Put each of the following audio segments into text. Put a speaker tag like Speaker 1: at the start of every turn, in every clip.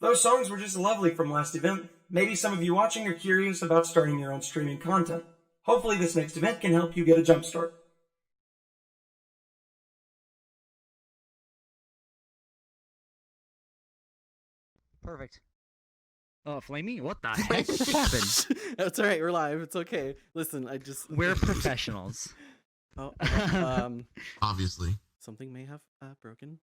Speaker 1: Those songs were just lovely from last event. Maybe some of you watching are curious about starting your own streaming content. Hopefully this next event can help you get a jump start.
Speaker 2: Perfect. Oh, Flamey, what the heck just happened?
Speaker 3: That's all right. We're live. It's okay. Listen,
Speaker 2: We're professionals.
Speaker 3: Oh,
Speaker 4: obviously.
Speaker 3: Something may have broken.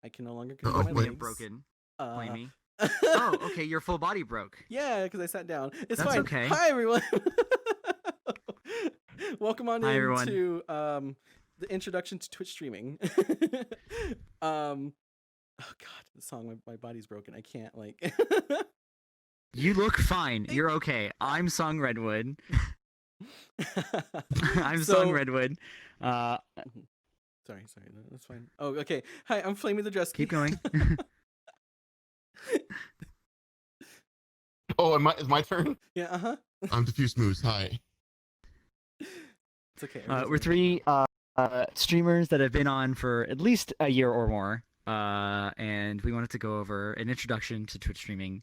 Speaker 3: I can no longer
Speaker 4: Oh,
Speaker 3: control my
Speaker 4: wait.
Speaker 3: legs.
Speaker 2: Broken. Flamey. Oh, okay. Your full body broke.
Speaker 3: Yeah, because I sat down. It's
Speaker 2: That's
Speaker 3: fine.
Speaker 2: okay.
Speaker 3: Hi, everyone. Welcome on
Speaker 2: Hi, everyone.
Speaker 3: to the introduction to Twitch streaming. Oh God, the song. My body's broken. I can't like.
Speaker 2: You look fine. You're okay. I'm SongRedwood. I'm SongRedwood.
Speaker 3: Sorry, that's fine. Oh, okay. Hi, I'm FlameyTheDrusky.
Speaker 2: Keep going.
Speaker 4: Oh, it's my turn?
Speaker 3: Yeah,
Speaker 4: I'm DiffuseMoose. Hi.
Speaker 3: It's okay.
Speaker 2: We're three streamers that have been on for at least a year or more. And we wanted to go over an introduction to Twitch streaming.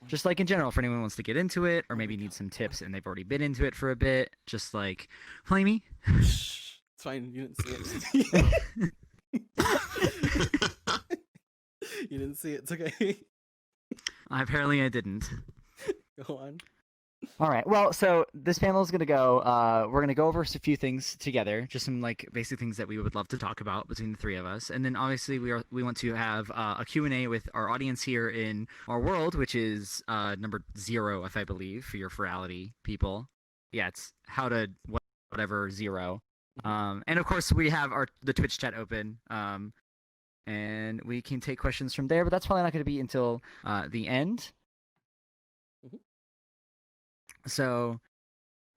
Speaker 2: Just like in general, for anyone who wants to get into it, or maybe needs some tips and they've already been into it for a bit. Just like, Flamey.
Speaker 3: Shh, it's fine. You didn't see it. You didn't see it. It's okay.
Speaker 2: Apparently I didn't.
Speaker 3: Go on.
Speaker 2: All right. Well, so this panel is going to go. We're going to go over a few things together, just some like basic things that we would love to talk about between the three of us, and then obviously we want to have a Q&A with our audience here in our world, which is number 0, if I believe, for your Furality people. Yeah, it's how to whatever 0. And of course we have the Twitch chat open, and we can take questions from there. But that's probably not going to be until the end. So,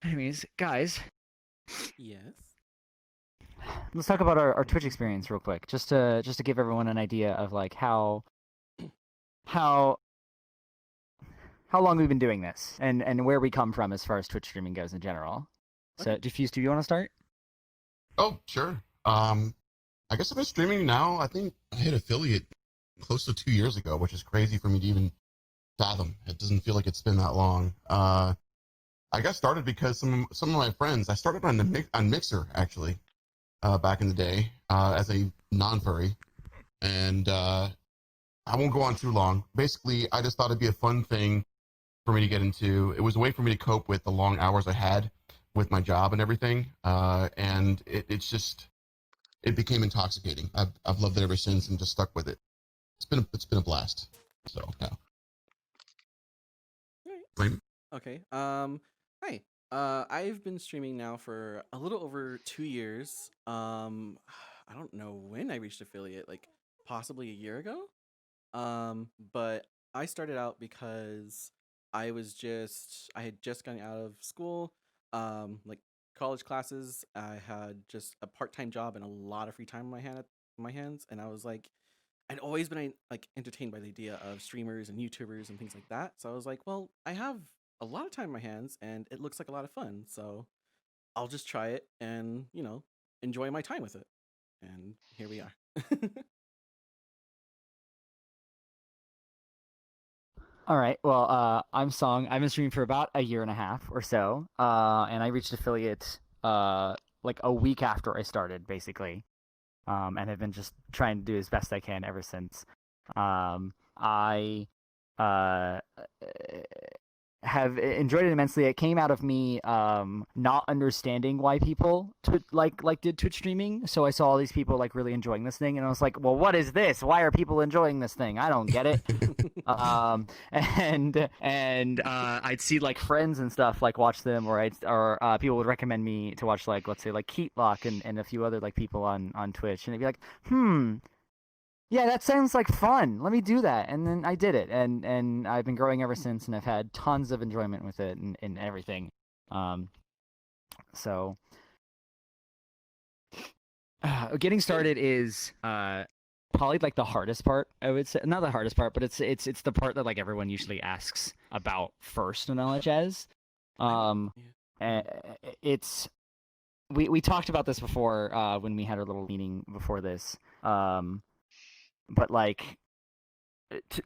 Speaker 2: anyways, guys.
Speaker 3: Yes.
Speaker 2: Let's talk about our Twitch experience real quick, just to give everyone an idea of like how long we've been doing this and where we come from as far as Twitch streaming goes in general. So, Diffuse, do you want to start?
Speaker 4: Oh, sure. I guess I've been streaming now. I think I hit affiliate close to 2 years ago, which is crazy for me to even fathom. It doesn't feel like it's been that long. I got started because some of my friends. I started on Mixer actually, back in the day, as a non-furry, and I won't go on too long. Basically, I just thought it'd be a fun thing for me to get into. It was a way for me to cope with the long hours I had with my job and everything, and it became intoxicating. I've loved it ever since and just stuck with it. It's been a blast. So yeah. Right.
Speaker 3: Okay. Hi. I've been streaming now for a little over 2 years. I don't know when I reached affiliate, like possibly a year ago. But I started out because I had just gotten out of school, like college classes. I had just a part-time job and a lot of free time on my hands, and I was like, I'd always been like entertained by the idea of streamers and YouTubers and things like that. So I was like, well, I have a lot of time on my hands and it looks like a lot of fun. So I'll just try it and, enjoy my time with it. And here we are.
Speaker 2: All right. Well, I'm Song. I've been streaming for about a year and a half or so, and I reached affiliate like a week after I started, basically, and have been just trying to do as best I can ever since. I have enjoyed it immensely. It came out of me not understanding why people did Twitch streaming. So I saw all these people like really enjoying this thing, and I was like, "Well, what is this? Why are people enjoying this thing? I don't get it." And I'd see like friends and stuff like watch them, or people would recommend me to watch like, let's say like Keatlock and a few other like people on Twitch, and they'd be like, yeah, that sounds like fun. Let me do that. And then I did it. And I've been growing ever since, and I've had tons of enjoyment with it and everything. So getting started is probably like the hardest part, I would say. Not the hardest part, but it's the part that like everyone usually asks about first in Knowledge As. It's we talked about this before when we had our little meeting before this. But like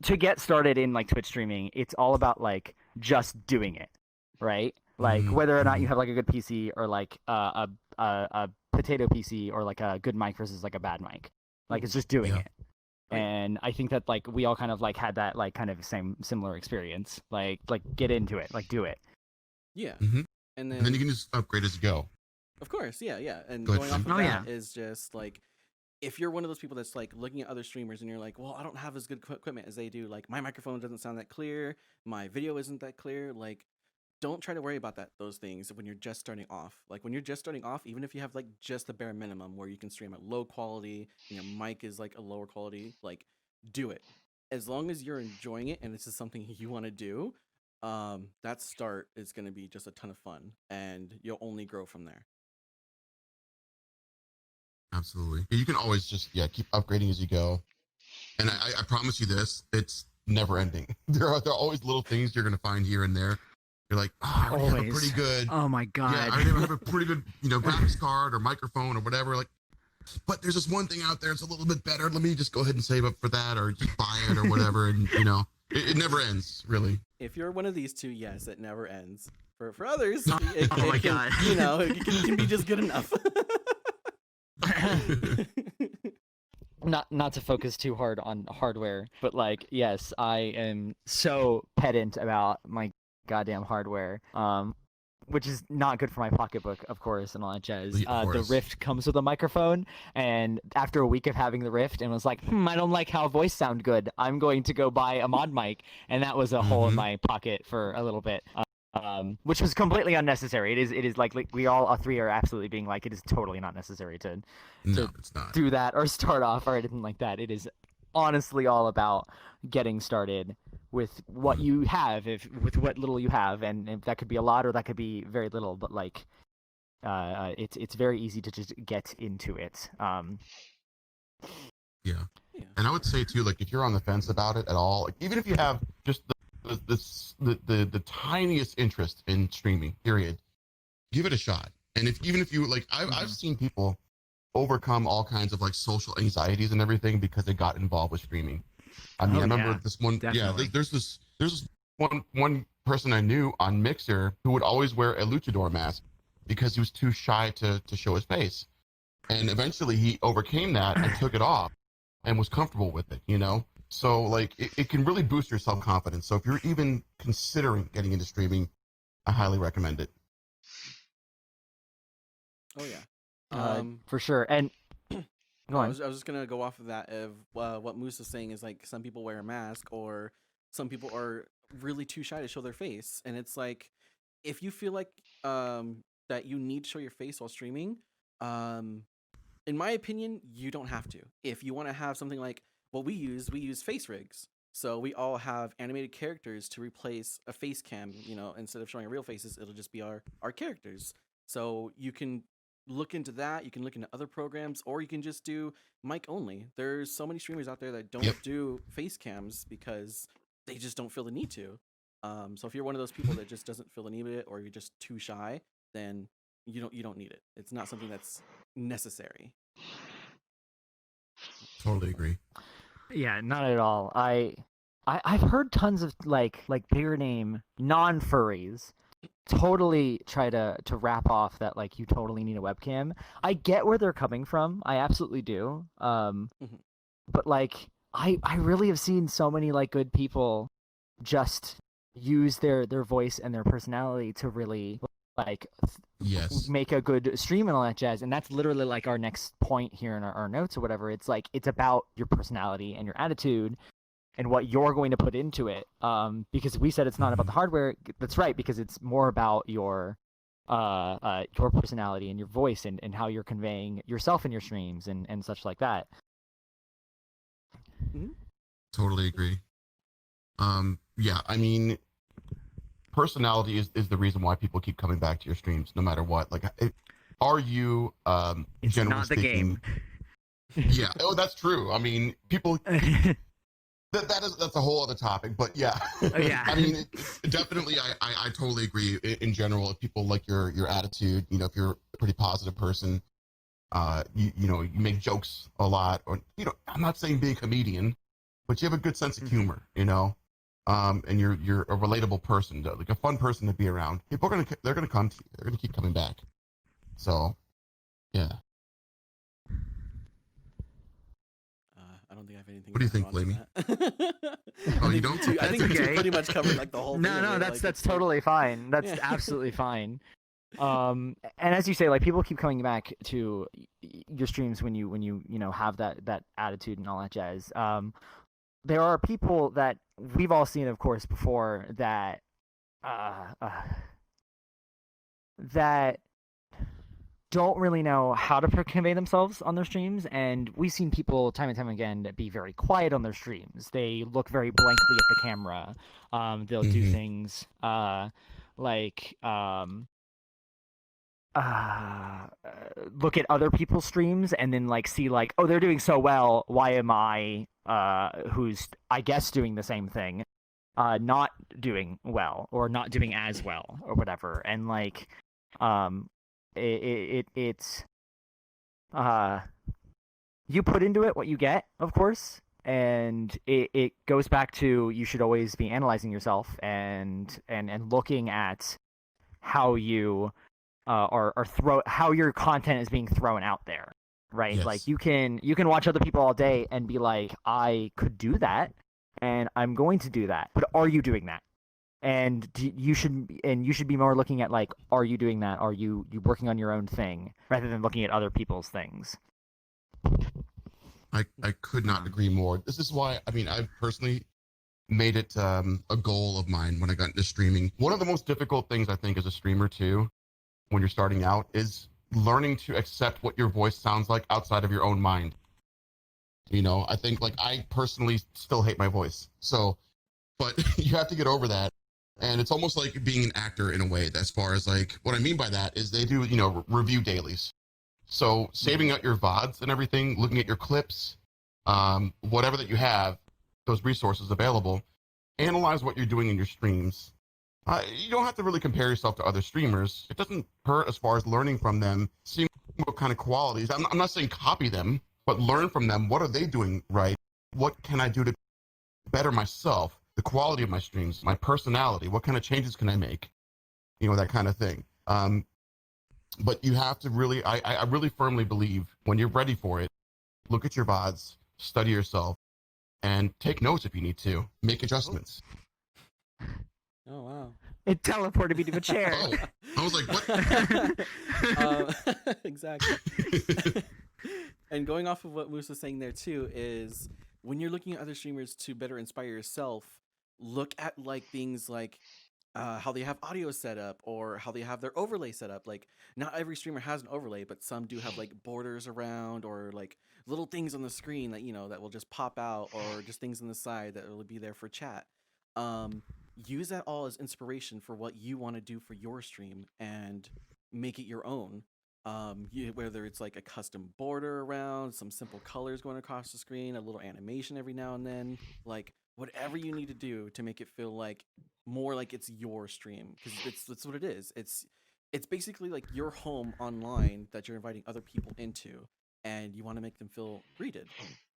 Speaker 2: to get started in like Twitch streaming, it's all about like just doing it, right? Like whether or not you have like a good PC or like a potato PC or like a good mic versus like a bad mic. Like it's just doing it. And I think that like we all kind of like had that like kind of similar experience. Like get into it, like do it.
Speaker 3: Yeah. And
Speaker 4: then you can just upgrade as you go.
Speaker 3: Of course, yeah. And
Speaker 4: Go
Speaker 3: going
Speaker 4: ahead,
Speaker 3: off of
Speaker 4: Sam.
Speaker 3: that is just like, if you're one of those people that's like looking at other streamers and you're like, well, I don't have as good equipment as they do. Like my microphone doesn't sound that clear. My video isn't that clear. Like, don't try to worry about those things when you're just starting off. Like when you're just starting off, even if you have like just the bare minimum where you can stream at low quality and your mic is like a lower quality, like do it. As long as you're enjoying it and this is something you want to do, that start is going to be just a ton of fun and you'll only grow from there.
Speaker 4: Absolutely. You can always just keep upgrading as you go. And I promise you this, it's never ending. There are always little things you're going to find here and there. You're like, I already have a pretty good.
Speaker 2: Oh my god.
Speaker 4: Yeah, I already have a pretty good, graphics card or microphone or whatever. Like, but there's this one thing out there. It's a little bit better. Let me just go ahead and save up for that, or just buy it or whatever. And it never ends, really.
Speaker 3: If you're one of these two, yes, it never ends. For others,
Speaker 2: God.
Speaker 3: it can be just good enough.
Speaker 2: Not to focus too hard on hardware, but like, yes, I am so pedant about my goddamn hardware, which is not good for my pocketbook, of course, and all that jazz. The Rift comes with a microphone, and after a week of having the Rift, and was like, I don't like how voice sound good. I'm going to go buy a mod mic, and that was a hole in my pocket for a little bit. Which was completely unnecessary. It is like we all three are absolutely being like, it is totally not necessary to
Speaker 4: it's not.
Speaker 2: do that or start off or anything like that. It is honestly all about getting started with what you have, with what little you have, and if that could be a lot or that could be very little, but like it's very easy to just get into it.
Speaker 4: Yeah. And I would say too, like if you're on the fence about it at all, like even if you have just the tiniest interest in streaming, period, give it a shot. And even if you like, I've seen people overcome all kinds of like social anxieties and everything because they got involved with streaming. I mean, I remember this one. Definitely. Yeah, there's this one person I knew on Mixer who would always wear a luchador mask because he was too shy to show his face. And eventually he overcame that and took it off and was comfortable with it, So like it can really boost your self-confidence. So if you're even considering getting into streaming, I highly recommend it.
Speaker 3: Oh yeah.
Speaker 2: For sure. And
Speaker 3: I was just gonna go off of that. Of what Moose is saying is like some people wear a mask, or some people are really too shy to show their face, and it's like if you feel like that you need to show your face while streaming, in my opinion, you don't have to. If you want to have something like what we use face rigs. So we all have animated characters to replace a face cam. Instead of showing our real faces, it'll just be our characters. So you can look into that. You can look into other programs, or you can just do mic only. There's so many streamers out there that don't do face cams because they just don't feel the need to. So if you're one of those people that just doesn't feel the need of it, or you're just too shy, then you don't need it. It's not something that's necessary.
Speaker 4: Totally agree.
Speaker 2: Yeah, not at all. I've heard tons of like bigger name non-furries totally try to rap off that like you totally need a webcam. I get where they're coming from. I absolutely do. But like I really have seen so many like good people just use their voice and their personality to really like make a good stream and all that jazz. And that's literally like our next point here in our notes or whatever. It's like it's about your personality and your attitude and what you're going to put into it. Because we said it's not about the hardware. That's right, because it's more about your personality and your voice and how you're conveying yourself in your streams and such like that.
Speaker 4: Totally agree. Yeah, I mean, personality is the reason why people keep coming back to your streams no matter what. Like, are you
Speaker 2: it's
Speaker 4: generally
Speaker 2: not the
Speaker 4: speaking,
Speaker 2: game.
Speaker 4: Yeah. Oh, that's true. I mean, people that's a whole other topic, but yeah.
Speaker 2: Yeah.
Speaker 4: I mean, definitely I totally agree in general. If people like your attitude, if you're a pretty positive person, you make jokes a lot, or I'm not saying be a comedian, but you have a good sense of humor, and you're a relatable person, like a fun person to be around. People are they're gonna come to you. They're gonna keep coming back. So, yeah.
Speaker 3: I don't think I have anything.
Speaker 4: What do you think,
Speaker 3: Flamey?
Speaker 4: Oh, you don't?
Speaker 3: I think
Speaker 2: okay.
Speaker 3: you pretty much covered like the whole.
Speaker 2: No,
Speaker 3: thing
Speaker 2: no,
Speaker 3: of it.
Speaker 2: that's
Speaker 3: Like,
Speaker 2: that's
Speaker 3: it's like-
Speaker 2: totally fine. That's
Speaker 3: Yeah.
Speaker 2: absolutely fine. And as you say, like people keep coming back to your streams when you have that attitude and all that jazz. There are people that we've all seen, of course, before that that don't really know how to convey themselves on their streams, and we've seen people time and time again be very quiet on their streams. They look very blankly at the camera. They'll do
Speaker 4: Mhm.
Speaker 2: things like look at other people's streams and then like see like, oh, they're doing so well, why am I who's I guess doing the same thing not doing well or not doing as well or whatever. And like it's you put into it what you get, of course, and it goes back to you should always be analyzing yourself and looking at how you how your content is being thrown out there, right?
Speaker 4: Yes.
Speaker 2: Like you can watch other people all day and be like, I could do that and I'm going to do that, but are you doing that? And you should be more looking at like, are you doing that? Are you working on your own thing rather than looking at other people's things?
Speaker 4: I could not agree more. This is why, I personally made it a goal of mine when I got into streaming. One of the most difficult things I think as a streamer too, when you're starting out, is learning to accept what your voice sounds like outside of your own mind. I think like I personally still hate my voice. So, but you have to get over that. And it's almost like being an actor in a way, as far as like, what I mean by that is they do, review dailies. So saving out your VODs and everything, looking at your clips, whatever that you have, those resources available, analyze what you're doing in your streams. You don't have to really compare yourself to other streamers. It doesn't hurt as far as learning from them, seeing what kind of qualities. I'm not saying copy them, but learn from them. What are they doing right? What can I do to better myself, the quality of my streams, my personality? What kind of changes can I make? That kind of thing. But you have to really, I really firmly believe when you're ready for it, look at your VODs, study yourself, and take notes if you need to. Make adjustments.
Speaker 3: Oh wow!
Speaker 2: It teleported me to a chair.
Speaker 4: Oh, I was like, what?
Speaker 3: Exactly. And going off of what Moose was saying there too is when you're looking at other streamers to better inspire yourself, look at like things like how they have audio set up or how they have their overlay set up. Like not every streamer has an overlay, but some do have like borders around or like little things on the screen that that will just pop out, or just things on the side that will be there for chat. Use that all as inspiration for what you want to do for your stream and make it your own. Whether it's like a custom border around, some simple colors going across the screen, a little animation every now and then, like whatever you need to do to make it feel like more like it's your stream, because that's what it is. It's basically like your home online that you're inviting other people into, and you want to make them feel greeted.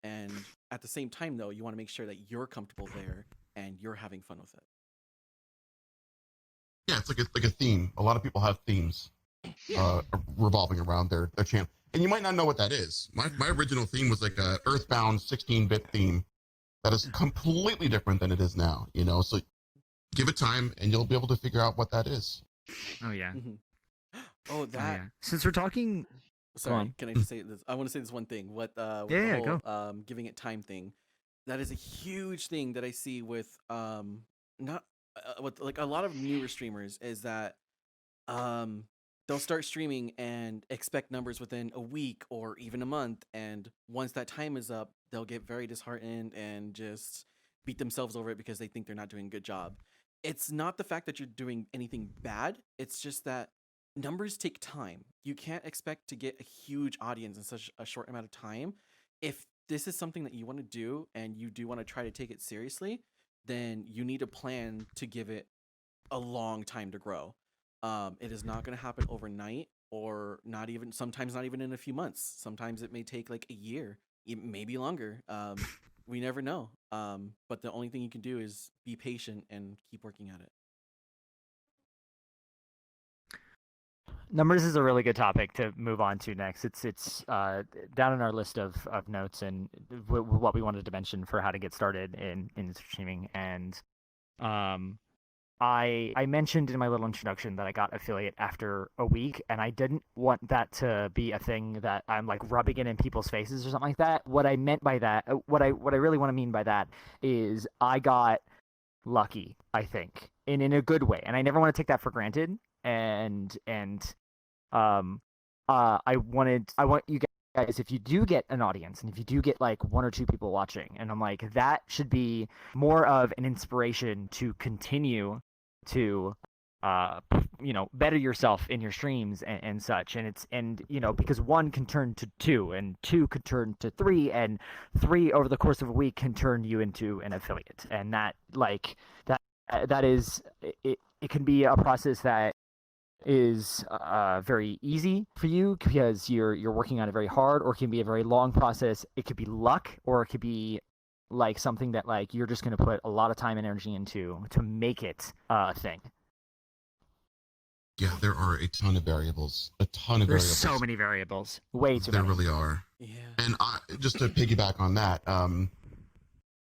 Speaker 3: And at the same time, though, you want to make sure that you're comfortable there and you're having fun with it.
Speaker 4: Yeah, it's like a theme. A lot of people have themes revolving around their channel. And you might not know what that is. My original theme was like a Earthbound 16-bit theme that is completely different than it is now, So give it time and you'll be able to figure out what that is.
Speaker 2: Oh yeah.
Speaker 3: Mm-hmm. Oh,
Speaker 2: Oh,
Speaker 3: that.
Speaker 2: yeah. Since we're talking,
Speaker 3: Sorry, can I just say this? I want to say this one thing. With the whole giving it time thing, that is a huge thing that I see with not with like a lot of newer streamers, is that they'll start streaming and expect numbers within a week or even a month, and once that time is up, they'll get very disheartened and just beat themselves over it because they think they're not doing a good job. It's not the fact that you're doing anything bad, it's just that numbers take time. You can't expect to get a huge audience in such a short amount of time. If this is something that you want to do and you do want to try to take it seriously, then you need a plan to give it a long time to grow. It is not going to happen overnight, or sometimes not even in a few months. Sometimes it may take like a year, maybe longer. we never know. But the only thing you can do is be patient and keep working at it.
Speaker 2: Numbers is a really good topic to move on to next. It's down in our list of notes and what we wanted to mention for how to get started in streaming. And I mentioned in my little introduction that I got affiliate after a week, and I didn't want that to be a thing that I'm like rubbing it in people's faces or something like that. What I meant by that, what I really want to mean by that is I got lucky, I think, in a good way, and I never want to take that for granted. I want you guys, if you do get an audience and if you do get like one or two people watching, and I'm like, that should be more of an inspiration to continue to better yourself in your streams and such. And because one can turn to two, and two could turn to three, and three over the course of a week can turn you into an affiliate. And that is it can be a process that is very easy for you because you're working on it very hard, or it can be a very long process. It could be luck, or it could be like something that like you're just going to put a lot of time and energy into to make it a thing.
Speaker 4: Yeah, there are a ton of variables.
Speaker 2: There's so many variables. Way too many.
Speaker 4: There really are.
Speaker 3: Yeah.
Speaker 4: And just to piggyback on that,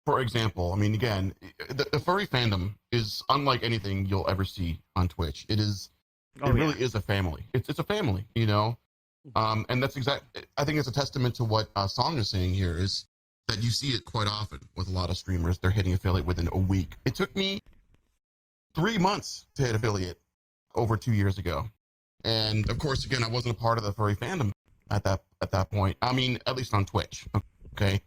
Speaker 4: for example, I mean, again, the furry fandom is unlike anything you'll ever see on Twitch. It really is a family. It's a family, and that's I think it's a testament to what Song is saying here, is that you see it quite often with a lot of streamers. They're hitting affiliate within a week. It took me 3 months to hit affiliate over 2 years ago. And of course, again, I wasn't a part of the furry fandom at that point. I mean, at least on Twitch. Okay.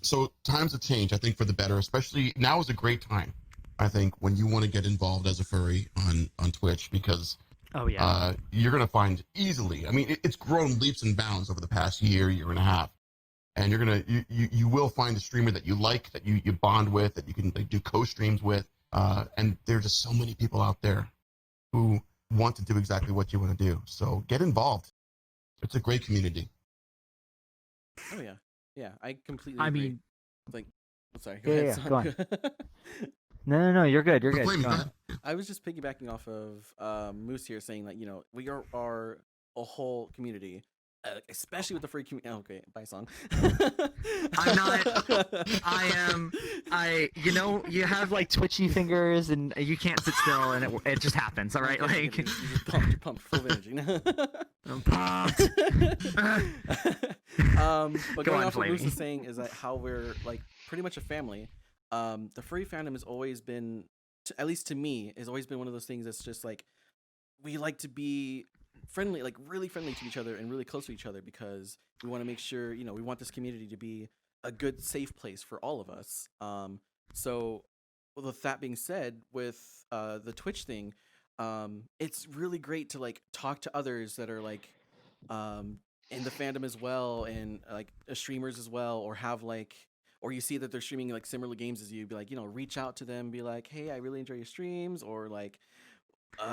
Speaker 4: So times have changed, I think, for the better, especially now is a great time, I think, when you want to get involved as a furry on Twitch, because you're going to find easily, I mean, it's grown leaps and bounds over the past year and a half. And you will find a streamer that you like, that you bond with, that you can like, do co-streams with. And there are just so many people out there who want to do exactly what you want to do. So get involved. It's a great community.
Speaker 3: Oh yeah. Yeah, I completely agree.
Speaker 2: Mean,
Speaker 3: like, sorry, go ahead.
Speaker 2: Go on. No, you're good. You're good.
Speaker 3: I was just piggybacking off of Moose here, saying that we are a whole community, especially with the free community. Oh, okay, bye, Song.
Speaker 2: I'm not. I am. You have like twitchy fingers, and you can't sit still, and it just happens. All right, like
Speaker 3: you're pumped, full of energy.
Speaker 2: I'm pumped.
Speaker 3: But going off what Moose is saying is that how we're like pretty much a family. The furry fandom has always been, at least to me, has always been one of those things that's just like we like to be friendly, like really friendly to each other and really close to each other, because we want to make sure we want this community to be a good, safe place for all of us. So with that being said, with the Twitch thing, it's really great to like talk to others that are like in the fandom as well, and like streamers as well, or have like, or you see that they're streaming like similar games as you, be like, reach out to them, be like, hey, I really enjoy your streams, or like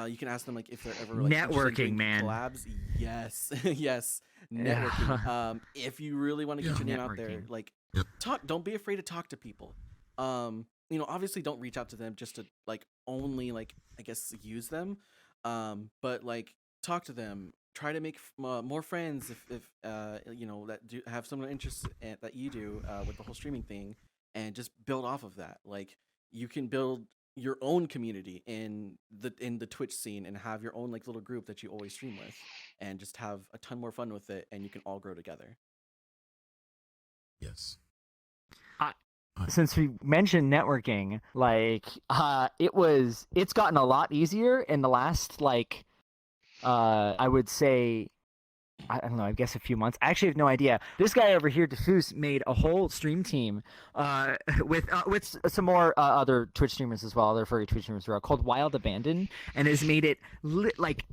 Speaker 3: you can ask them like if they're ever like
Speaker 2: networking, man.
Speaker 3: Collabs. Yes. Yes, networking. Yeah. If you really want to get your name out there, like talk, don't be afraid to talk to people. Obviously don't reach out to them just to like only like, I guess, use them, but like talk to them, try to make more friends if that do have similar interests that you do with the whole streaming thing, and just build off of that. Like you can build your own community in the Twitch scene and have your own like little group that you always stream with, and just have a ton more fun with it, and you can all grow together.
Speaker 4: Yes.
Speaker 2: Since we mentioned networking, like it's gotten a lot easier in the last like I would say, I don't know, I guess a few months. I actually have no idea. This guy over here, Diffuse, made a whole stream team with some more other Twitch streamers as well, other furry Twitch streamers as well, called Wild Abandon, and has made it like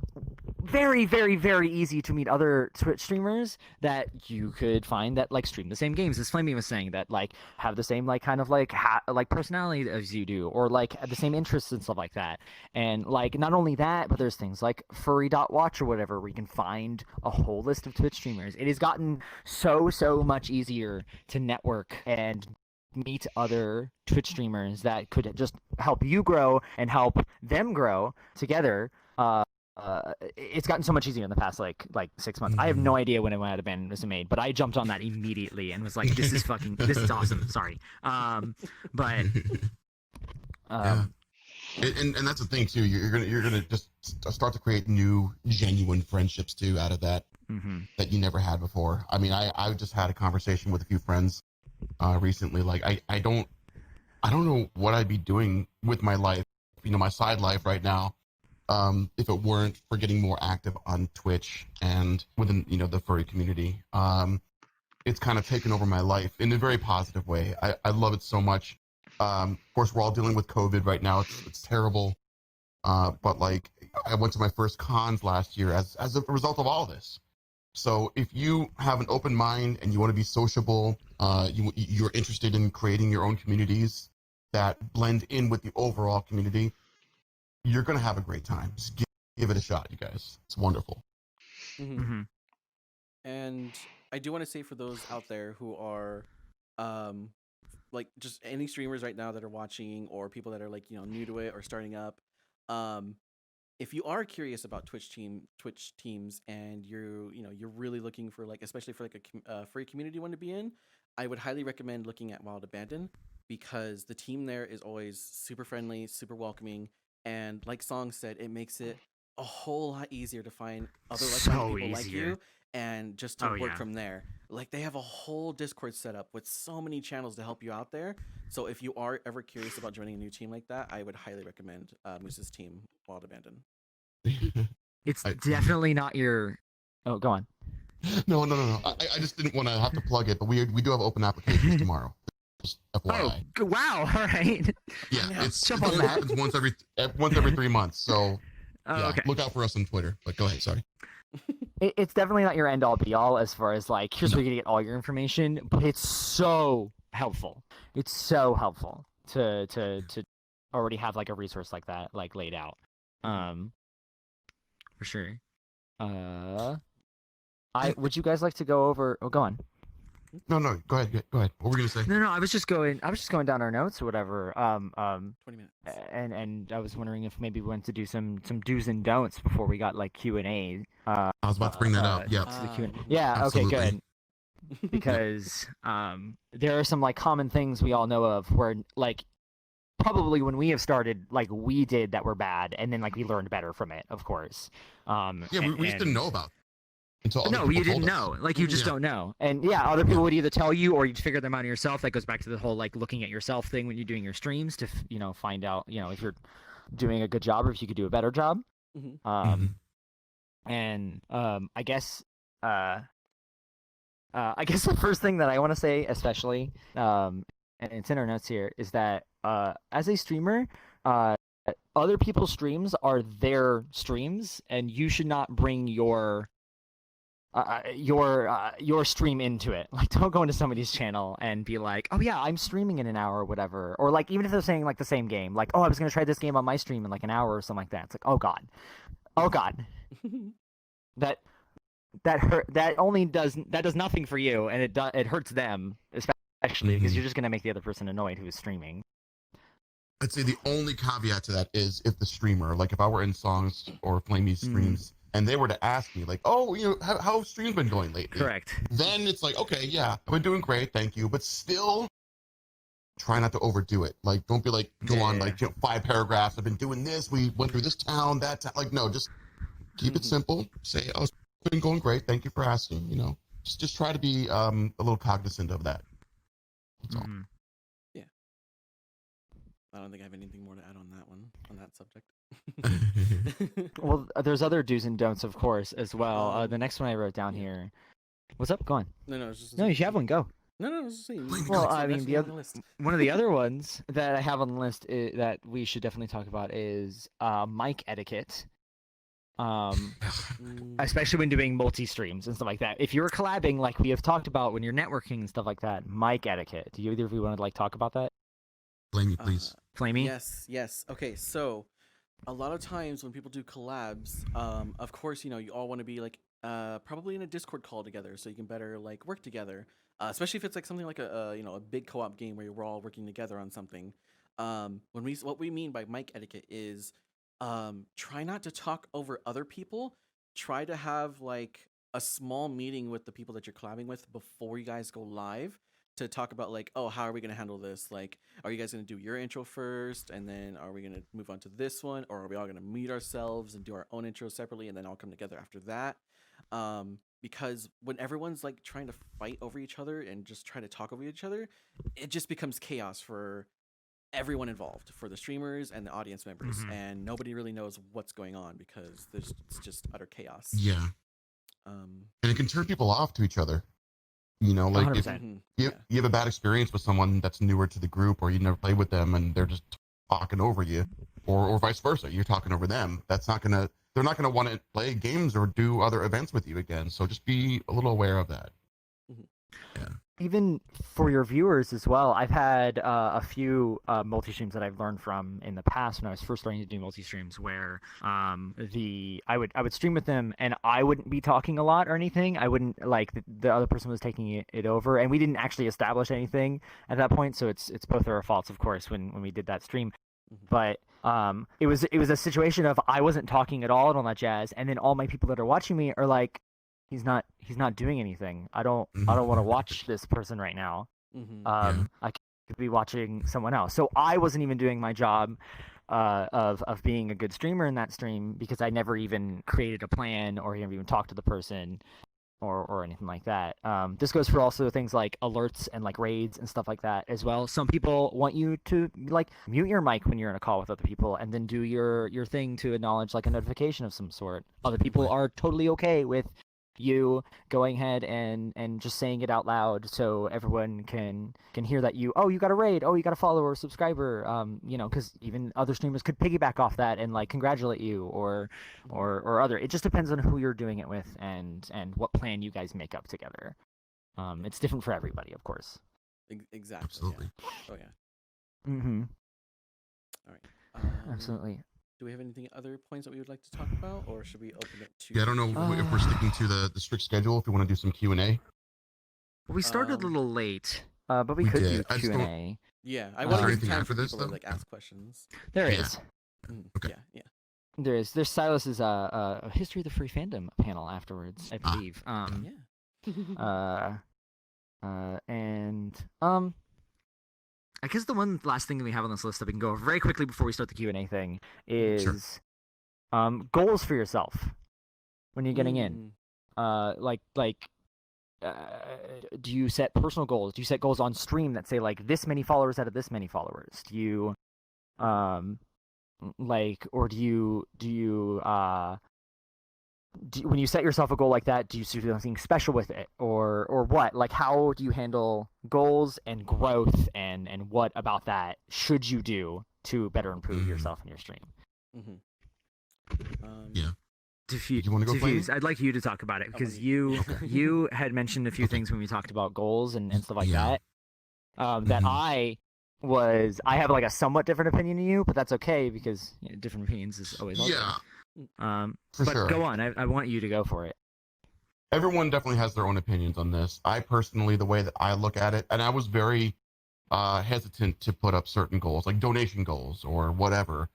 Speaker 2: very, very, very easy to meet other Twitch streamers that you could find that like stream the same games as Flamey was saying, that like have the same like kind of like like personality as you do, or like the same interests and stuff like that. And like not only that, but there's things like furry.watch or whatever, where you can find a whole whole list of Twitch streamers. It has gotten so much easier to network and meet other Twitch streamers that could just help you grow and help them grow together. It's gotten so much easier in the past like 6 months. I have no idea when it might have been was made, but I jumped on that immediately and was like, this is awesome. Sorry. But
Speaker 4: yeah. And that's the thing too. You're gonna just start to create new, genuine friendships too out of that that you never had before. I mean, I just had a conversation with a few friends recently. Like I don't know what I'd be doing with my life, my side life right now, if it weren't for getting more active on Twitch and within the furry community. It's kind of taken over my life in a very positive way. I love it so much. Of course, we're all dealing with COVID right now. It's terrible. But like, I went to my first cons last year as a result of all this. So if you have an open mind and you want to be sociable, you're interested in creating your own communities that blend in with the overall community, you're going to have a great time. Just give it a shot, you guys. It's wonderful.
Speaker 3: And I do want to say for those out there who are like just any streamers right now that are watching, or people that are like new to it or starting up, if you are curious about Twitch teams and you're really looking for like, especially for like a free community one to be in, I would highly recommend looking at Wild Abandon, because the team there is always super friendly, super welcoming, and like Song said, it makes it a whole lot easier to find other like-minded people like you, and just to work from there. Like, they have a whole Discord set up with so many channels to help you out there. So if you are ever curious about joining a new team like that, I would highly recommend Moose's team, Wild Abandon.
Speaker 2: It's definitely not your... Oh, go on.
Speaker 4: No. I just didn't want to have to plug it, but we do have open applications tomorrow. Just FYI.
Speaker 2: Oh, wow. All right.
Speaker 4: Yeah, it only happens once every 3 months. So
Speaker 2: okay.
Speaker 4: Look out for us on Twitter. But go ahead, sorry.
Speaker 2: It's definitely not your end all be all as far as like, here's where you get all your information, but it's so helpful. It's so helpful to already have like a resource like that like laid out. For sure. Would you guys like to go over? Oh, go on.
Speaker 4: No, go ahead. What were you gonna say?
Speaker 2: No, I was just going down our notes or whatever.
Speaker 3: 20 minutes.
Speaker 2: And I was wondering if maybe we went to do some do's and don'ts before we got like Q&A.
Speaker 4: I was about to bring that up. Yeah.
Speaker 2: Yeah.
Speaker 4: Absolutely.
Speaker 2: Okay. Good. Because there are some like common things we all know of where like probably when we have started like we did that were bad, and then like we learned better from it, of course.
Speaker 4: We just didn't know about.
Speaker 2: No, you didn't know. Like, you just don't know. And other people would either tell you or you'd figure them out yourself. That goes back to the whole like looking at yourself thing when you're doing your streams to find out if you're doing a good job or if you could do a better job. And I guess the first thing that I want to say, especially and it's in our notes here, is that as a streamer, other people's streams are their streams, and you should not bring your stream into it. Like, don't go into somebody's channel and be like, oh yeah, I'm streaming in an hour or whatever. Or like, even if they're saying like the same game, like, oh, I was gonna try this game on my stream in like an hour or something like that. It's like, oh god, that does nothing for you, and it hurts them, especially because you're just gonna make the other person annoyed who is streaming.
Speaker 4: I'd say the only caveat to that is if the streamer, like if I were in Songs or Flamey's streams, and they were to ask me, like, oh, how have streams been going lately?
Speaker 2: Correct. Then
Speaker 4: it's like, okay, yeah, I've been doing great, thank you. But still, try not to overdo it. Like, don't be like, go on, like, 5 paragraphs, I've been doing this, we went through this town, that town. Like, no, just keep it simple. Say, oh, it's been going great, thank you for asking, Just try to be a little cognizant of that. That's all.
Speaker 3: Yeah. I don't think I have anything more to add on that subject.
Speaker 2: Well, there's other do's and don'ts, of course, as well. The next one I wrote down here. What's up? Go on.
Speaker 3: No, it's just.
Speaker 2: No, you should have one. Go.
Speaker 3: No, I was just saying.
Speaker 2: Well, I mean, one of the other ones that I have on the list that we should definitely talk about is mic etiquette. Especially when doing multi-streams and stuff like that. If you're collabing, like we have talked about when you're networking and stuff like that, mic etiquette. Do either of you want to like talk about that?
Speaker 4: Flamey, please.
Speaker 2: Flamey?
Speaker 3: Yes. Okay, so a lot of times when people do collabs, of course, you all want to be like probably in a Discord call together, so you can better like work together. Especially if it's like something like a big co-op game where we're all working together on something. What we mean by mic etiquette is try not to talk over other people. Try to have like a small meeting with the people that you're collabing with before you guys go live to talk about like, oh, how are we going to handle this? Like, are you guys going to do your intro first, and then are we going to move on to this one, or are we all going to mute ourselves and do our own intro separately and then all come together after that? Because when everyone's like trying to fight over each other and just try to talk over each other, it just becomes chaos for everyone involved, for the streamers and the audience members, and nobody really knows what's going on because it's just utter chaos.
Speaker 4: Yeah. And it can turn people off to each other. You know, like if you have a bad experience with someone that's newer to the group, or you never played with them and they're just talking over you, or vice versa, you're talking over them. They're not gonna want to play games or do other events with you again. So just be a little aware of that. Yeah.
Speaker 2: Even for your viewers as well, I've had a few multi-streams that I've learned from in the past when I was first starting to do multi-streams where I would stream with them and I wouldn't be talking a lot or anything. I wouldn't, like, the other person was taking it over, and we didn't actually establish anything at that point, so it's both our faults, of course, when we did that stream. But it was a situation of I wasn't talking at all and all that jazz, and then all my people that are watching me are like, he's not doing anything. I don't want to watch this person right now. I could be watching someone else. So I wasn't even doing my job of being a good streamer in that stream because I never even created a plan or even talked to the person or anything like that. This goes for also things like alerts and like raids and stuff like that as well. Some people want you to like mute your mic when you're in a call with other people and then do your thing to acknowledge like a notification of some sort. Other people are totally okay with you going ahead and just saying it out loud so everyone can hear that you got a raid, you got a follower or subscriber, because even other streamers could piggyback off that and like congratulate you or other. It just depends on who you're doing it with and what plan you guys make up together. It's different for everybody, of course.
Speaker 3: Exactly.
Speaker 4: Absolutely.
Speaker 3: Yeah. Oh yeah. All right.
Speaker 2: Absolutely.
Speaker 3: Do we have anything other points that we would like to talk about, or should we open it to?
Speaker 4: Yeah, I don't know if we're sticking to the strict schedule. If we want to do some Q&A.
Speaker 2: We started a little late, but we could do Q&A.
Speaker 3: Yeah, I
Speaker 4: want
Speaker 3: want to give time
Speaker 4: for
Speaker 3: for
Speaker 4: this,
Speaker 3: people to
Speaker 4: though?
Speaker 3: like ask questions.
Speaker 2: There is.
Speaker 4: Okay.
Speaker 3: Yeah.
Speaker 2: There's Silas's a history of the free fandom panel afterwards, I believe. I guess the one last thing that we have on this list that we can go over very quickly before we start the Q&A thing is goals for yourself when you're getting in. Do you set personal goals? Do you set goals on stream that say like this many followers out of this many followers? Do you when you set yourself a goal like that, do you do something special with it, or what? Like, how do you handle goals and growth, and what about that should you do to better improve yourself in your stream?
Speaker 4: You want to go
Speaker 2: Diffuse, I'd like you to talk about it because you had mentioned a few things when we talked about goals and stuff like that. That I have like a somewhat different opinion than you, but that's okay because different opinions is always okay.
Speaker 4: For
Speaker 2: but
Speaker 4: sure.
Speaker 2: Go on. I want you to go for it.
Speaker 4: Everyone definitely has their own opinions on this. I personally, the way that I look at it, and I was very hesitant to put up certain goals, like donation goals or whatever,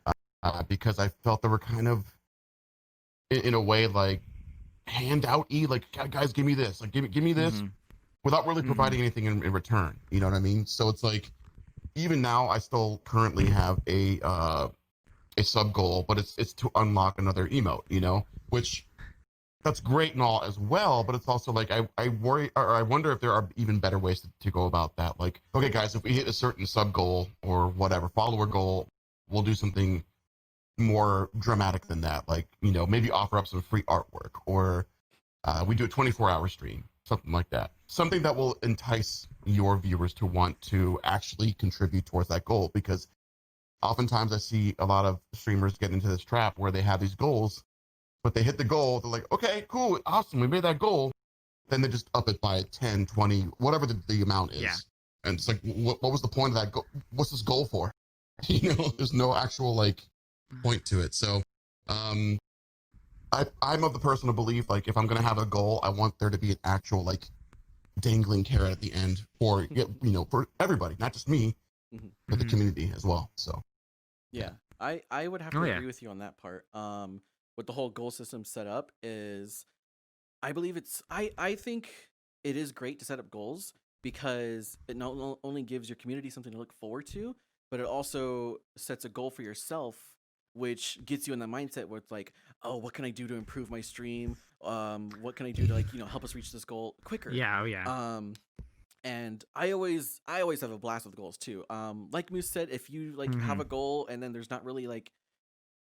Speaker 4: because I felt they were kind of, in a way, like handout-y, like, guys, give me this, like, give me this, without really providing anything in return. You know what I mean? So it's like, even now, I still currently have a sub goal, but it's to unlock another emote, which that's great and all as well, but it's also like I worry, or I wonder if there are even better ways to go about that. Like, okay, guys, if we hit a certain sub goal or whatever follower goal, we'll do something more dramatic than that. Like, maybe offer up some free artwork, or we do a 24-hour stream, something like that. Something that will entice your viewers to want to actually contribute towards that goal, because oftentimes I see a lot of streamers get into this trap where they have these goals, but they hit the goal, they're like, okay, cool, awesome, we made that goal. Then they just up it by 10, 20, whatever the amount is. Yeah. And it's like, what was the point of that goal? What's this goal for? There's no actual, like, point to it. So, I'm of the personal belief, like, if I'm gonna have a goal, I want there to be an actual, like, dangling carrot at the end for for everybody, not just me,
Speaker 3: Mhm.
Speaker 4: but the community as well. So
Speaker 3: Yeah, I would have
Speaker 2: Oh,
Speaker 3: to
Speaker 2: yeah.
Speaker 3: agree with you on that part. With the whole goal system set up is, I believe I think it is great to set up goals because it not only gives your community something to look forward to, but it also sets a goal for yourself, which gets you in the mindset where it's like, oh, what can I do to improve my stream? What can I do to help us reach this goal quicker?
Speaker 2: Yeah, oh yeah.
Speaker 3: And I always have a blast with goals too. Like Moose said, if you have a goal and then there's not really like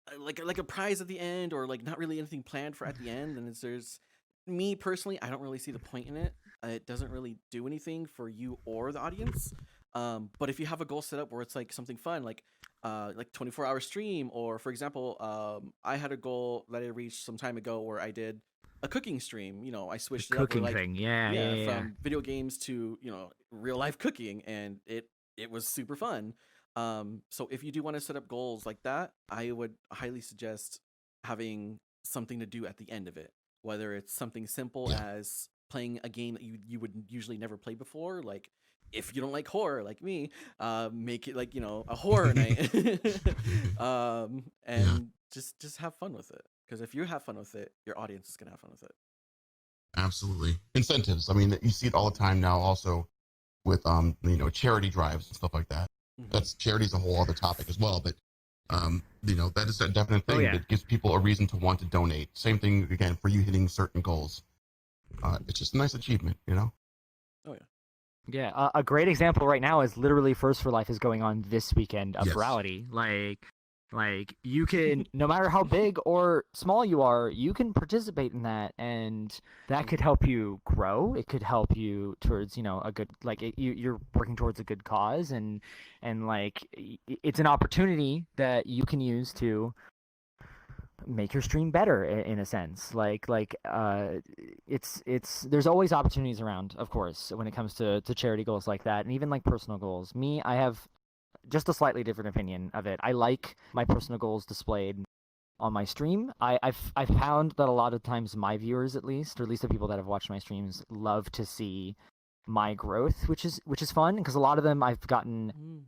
Speaker 3: a prize at the end, or like not really anything planned for at the end, then there's me personally, I don't really see the point in it. It doesn't really do anything for you or the audience. But if you have a goal set up where it's like something fun, like 24-hour stream, or for example, I had a goal that I reached some time ago where I did a cooking stream. I switched it up where,
Speaker 2: Cooking thing. Yeah,
Speaker 3: yeah,
Speaker 2: yeah.
Speaker 3: from video games to real life cooking, and it was super fun. So if you do want to set up goals like that, I would highly suggest having something to do at the end of it, whether it's something simple
Speaker 4: yeah,
Speaker 3: as playing a game that you would usually never play before. Like, if you don't like horror like me, make it like a horror night.
Speaker 4: yeah,
Speaker 3: And just have fun with it, because if you have fun with it, your audience is gonna have fun with it.
Speaker 4: absolutely. Incentives. I mean, you see it all the time now. Also with charity drives and stuff like that.
Speaker 3: Mhm.
Speaker 4: That's charity's a whole other topic as well, but that is a definite thing
Speaker 2: yeah.
Speaker 4: that gives people a reason to want to donate. Same thing again for you hitting certain goals. It's just a nice achievement.
Speaker 3: Oh yeah.
Speaker 2: Yeah, a great example right now is literally First for Life is going on this weekend of
Speaker 4: Yes.
Speaker 2: Furality. Like you can, no matter how big or small you are, you can participate in that, and that could help you grow. It could help you towards a good, like you're working towards a good cause, and like it's an opportunity that you can use to make your stream better in a sense. It's there's always opportunities around, of course, when it comes to charity goals like that, and even like personal goals. I have just a slightly different opinion of it. I like my personal goals displayed on my stream. I've found that a lot of times my viewers, at least, or at least the people that have watched my streams, love to see my growth, which is fun, because a lot of them I've gotten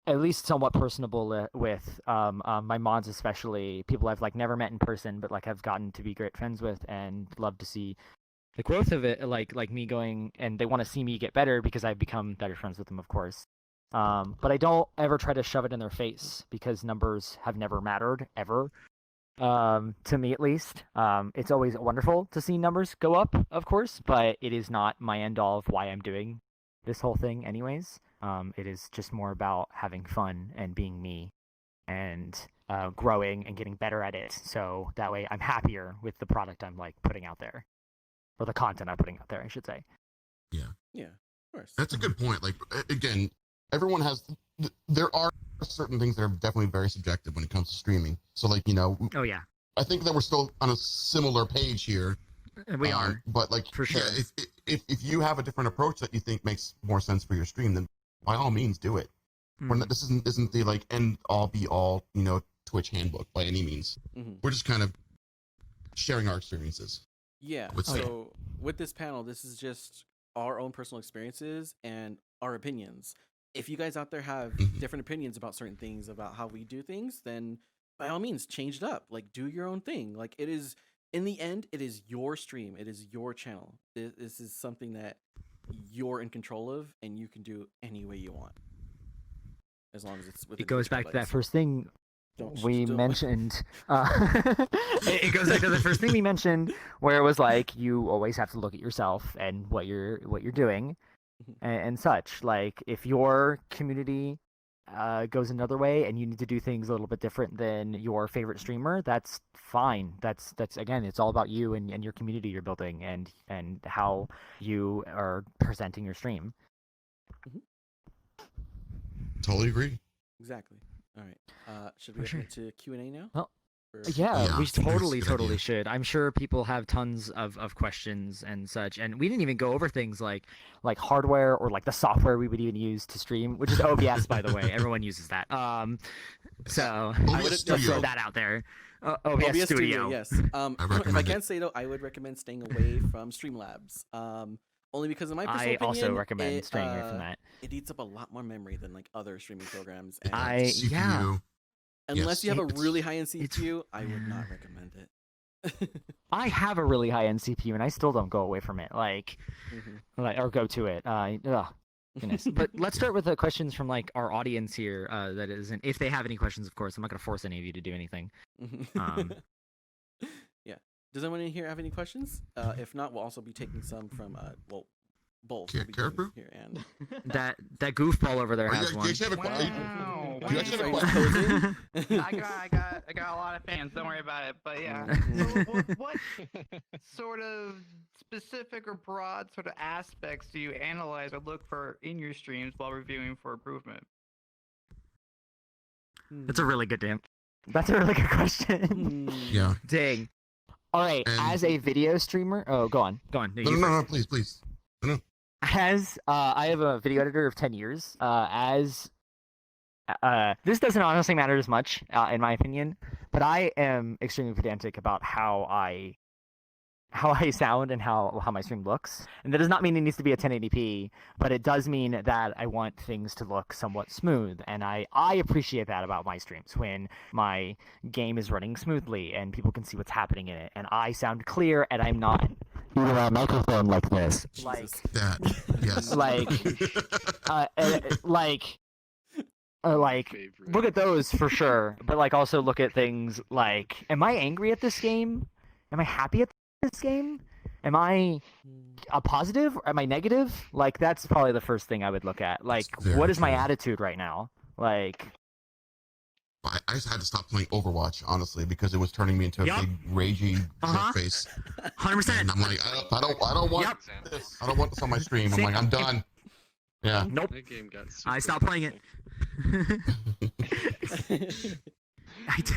Speaker 2: at least somewhat personable with, my mods, especially people I've never met in person, but I've gotten to be great friends with, and love to see the growth of it, like me going, and they want to see me get better because I've become better friends with them, of course. But I don't ever try to shove it in their face, because numbers have never mattered ever. To me at least. It's always wonderful to see numbers go up, of course, but it is not my end all of why I'm doing this whole thing anyways. It is just more about having fun and being me, and growing and getting better at it. So that way I'm happier with the product I'm putting out there, or the content I'm putting out there, I should say.
Speaker 4: Yeah.
Speaker 3: Yeah, of course.
Speaker 4: That's a good point. Like, again, everyone has. There are certain things that are definitely very subjective when it comes to streaming. So,
Speaker 2: Oh yeah,
Speaker 4: I think that we're still on a similar page here.
Speaker 2: we are.
Speaker 4: But
Speaker 2: For sure.
Speaker 4: yeah, if you have a different approach that you think makes more sense for your stream, then by all means do it. This isn't the end all be all Twitch handbook by any means. We're just kind of sharing our experiences.
Speaker 3: Yeah. So with this panel, this is just our own personal experiences and our opinions. If you guys out there have different opinions about certain things, about how we do things, then by all means change it up. Do your own thing. It is, in the end, it is your stream. It is your channel. This is something that you're in control of, and you can do any way you want, as long as it's within.
Speaker 2: It goes back to that first thing we mentioned. It goes back to the first thing we mentioned, where it was you always have to look at yourself and what you're doing, and such. If your community goes another way and you need to do things a little bit different than your favorite streamer, that's fine. That's again, it's all about you and your community you're building, and how you are presenting your stream.
Speaker 4: Totally agree.
Speaker 3: Exactly. All right. Should we open it to Q&A now?
Speaker 2: Well, Yeah,
Speaker 4: Yeah,
Speaker 2: we
Speaker 4: I think that's a good
Speaker 2: totally
Speaker 4: idea.
Speaker 2: should. I'm sure people have tons of questions and such, and we didn't even go over things like hardware or like the software we would even use to stream, which is OBS, by the way. Everyone uses that. So
Speaker 3: I would
Speaker 4: OBS
Speaker 2: just throw
Speaker 4: Studio.
Speaker 2: that out there. OBS
Speaker 3: OBS
Speaker 2: Studio.
Speaker 3: yes.
Speaker 4: I
Speaker 3: If I
Speaker 4: recommend
Speaker 3: can
Speaker 4: it.
Speaker 3: say though, I would recommend staying away from Streamlabs. Only because in my personal
Speaker 2: I also
Speaker 3: opinion,
Speaker 2: recommend staying away from that.
Speaker 3: it eats up a lot more memory than like other streaming programs, and
Speaker 2: Yeah.
Speaker 4: CPU.
Speaker 3: unless you have a
Speaker 4: It's-
Speaker 3: really high end
Speaker 2: it's-
Speaker 3: CPU, I would not recommend it.
Speaker 2: I have a really high end CPU and I still don't go away from it,
Speaker 3: Mhm.
Speaker 2: or go to it. Goodness. But let's start with the questions from like our audience here. That isn't, if they have any questions, of course. I'm not gonna force any of you to do anything. Um,
Speaker 3: Yeah. Does anyone in here have any questions? If not, we'll also be taking some from both. We'll be
Speaker 4: Care
Speaker 3: doing
Speaker 4: Brew?
Speaker 3: here and
Speaker 2: that goofball over there
Speaker 4: Are
Speaker 2: has
Speaker 4: you,
Speaker 2: one.
Speaker 4: do you actually have a question?
Speaker 5: Wow.
Speaker 4: Do you actually have a
Speaker 3: Sorry,
Speaker 4: question?
Speaker 3: posing.
Speaker 5: I got a lot of fans. Don't worry about it. But yeah, so what sort of specific or broad sort of aspects do you analyze or look for in your streams while reviewing for improvement?
Speaker 2: That's a really good That's a really good question.
Speaker 3: Hmm.
Speaker 4: Yeah.
Speaker 2: Dang. All right,
Speaker 4: And-
Speaker 2: as a video streamer, go on.
Speaker 4: No,
Speaker 2: You
Speaker 4: no, no,
Speaker 2: first.
Speaker 4: please.
Speaker 2: As I have a video editor of 10 years. This doesn't honestly matter as much, in my opinion, but I am extremely pedantic about how I sound and how my stream looks. And that does not mean it needs to be a 1080p, but it does mean that I want things to look somewhat smooth. And I appreciate that about my streams, when my game is running smoothly and people can see what's happening in it, and I sound clear and I'm not using a microphone like this. Like,
Speaker 3: Jesus.
Speaker 4: That. Yes.
Speaker 2: like look at those for sure, but like also look at things like, am I angry at this game? Am I happy at this game? Am I a positive? Or am I negative? Like, that's probably the first thing I would look at. Like,
Speaker 4: That's very
Speaker 2: what is my
Speaker 4: true.
Speaker 2: attitude right now? Like,
Speaker 4: I just had to stop playing Overwatch, honestly, because it was turning me into a
Speaker 2: Yup.
Speaker 4: big ragey
Speaker 2: Uh-huh.
Speaker 4: face.
Speaker 2: 100%.
Speaker 4: And I'm like, I don't want
Speaker 2: Yep.
Speaker 4: this. I don't want this on my stream. I'm
Speaker 2: Same.
Speaker 4: like, I'm done. Yeah.
Speaker 2: Nope.
Speaker 6: That game got
Speaker 2: I
Speaker 6: super
Speaker 2: stopped playing it.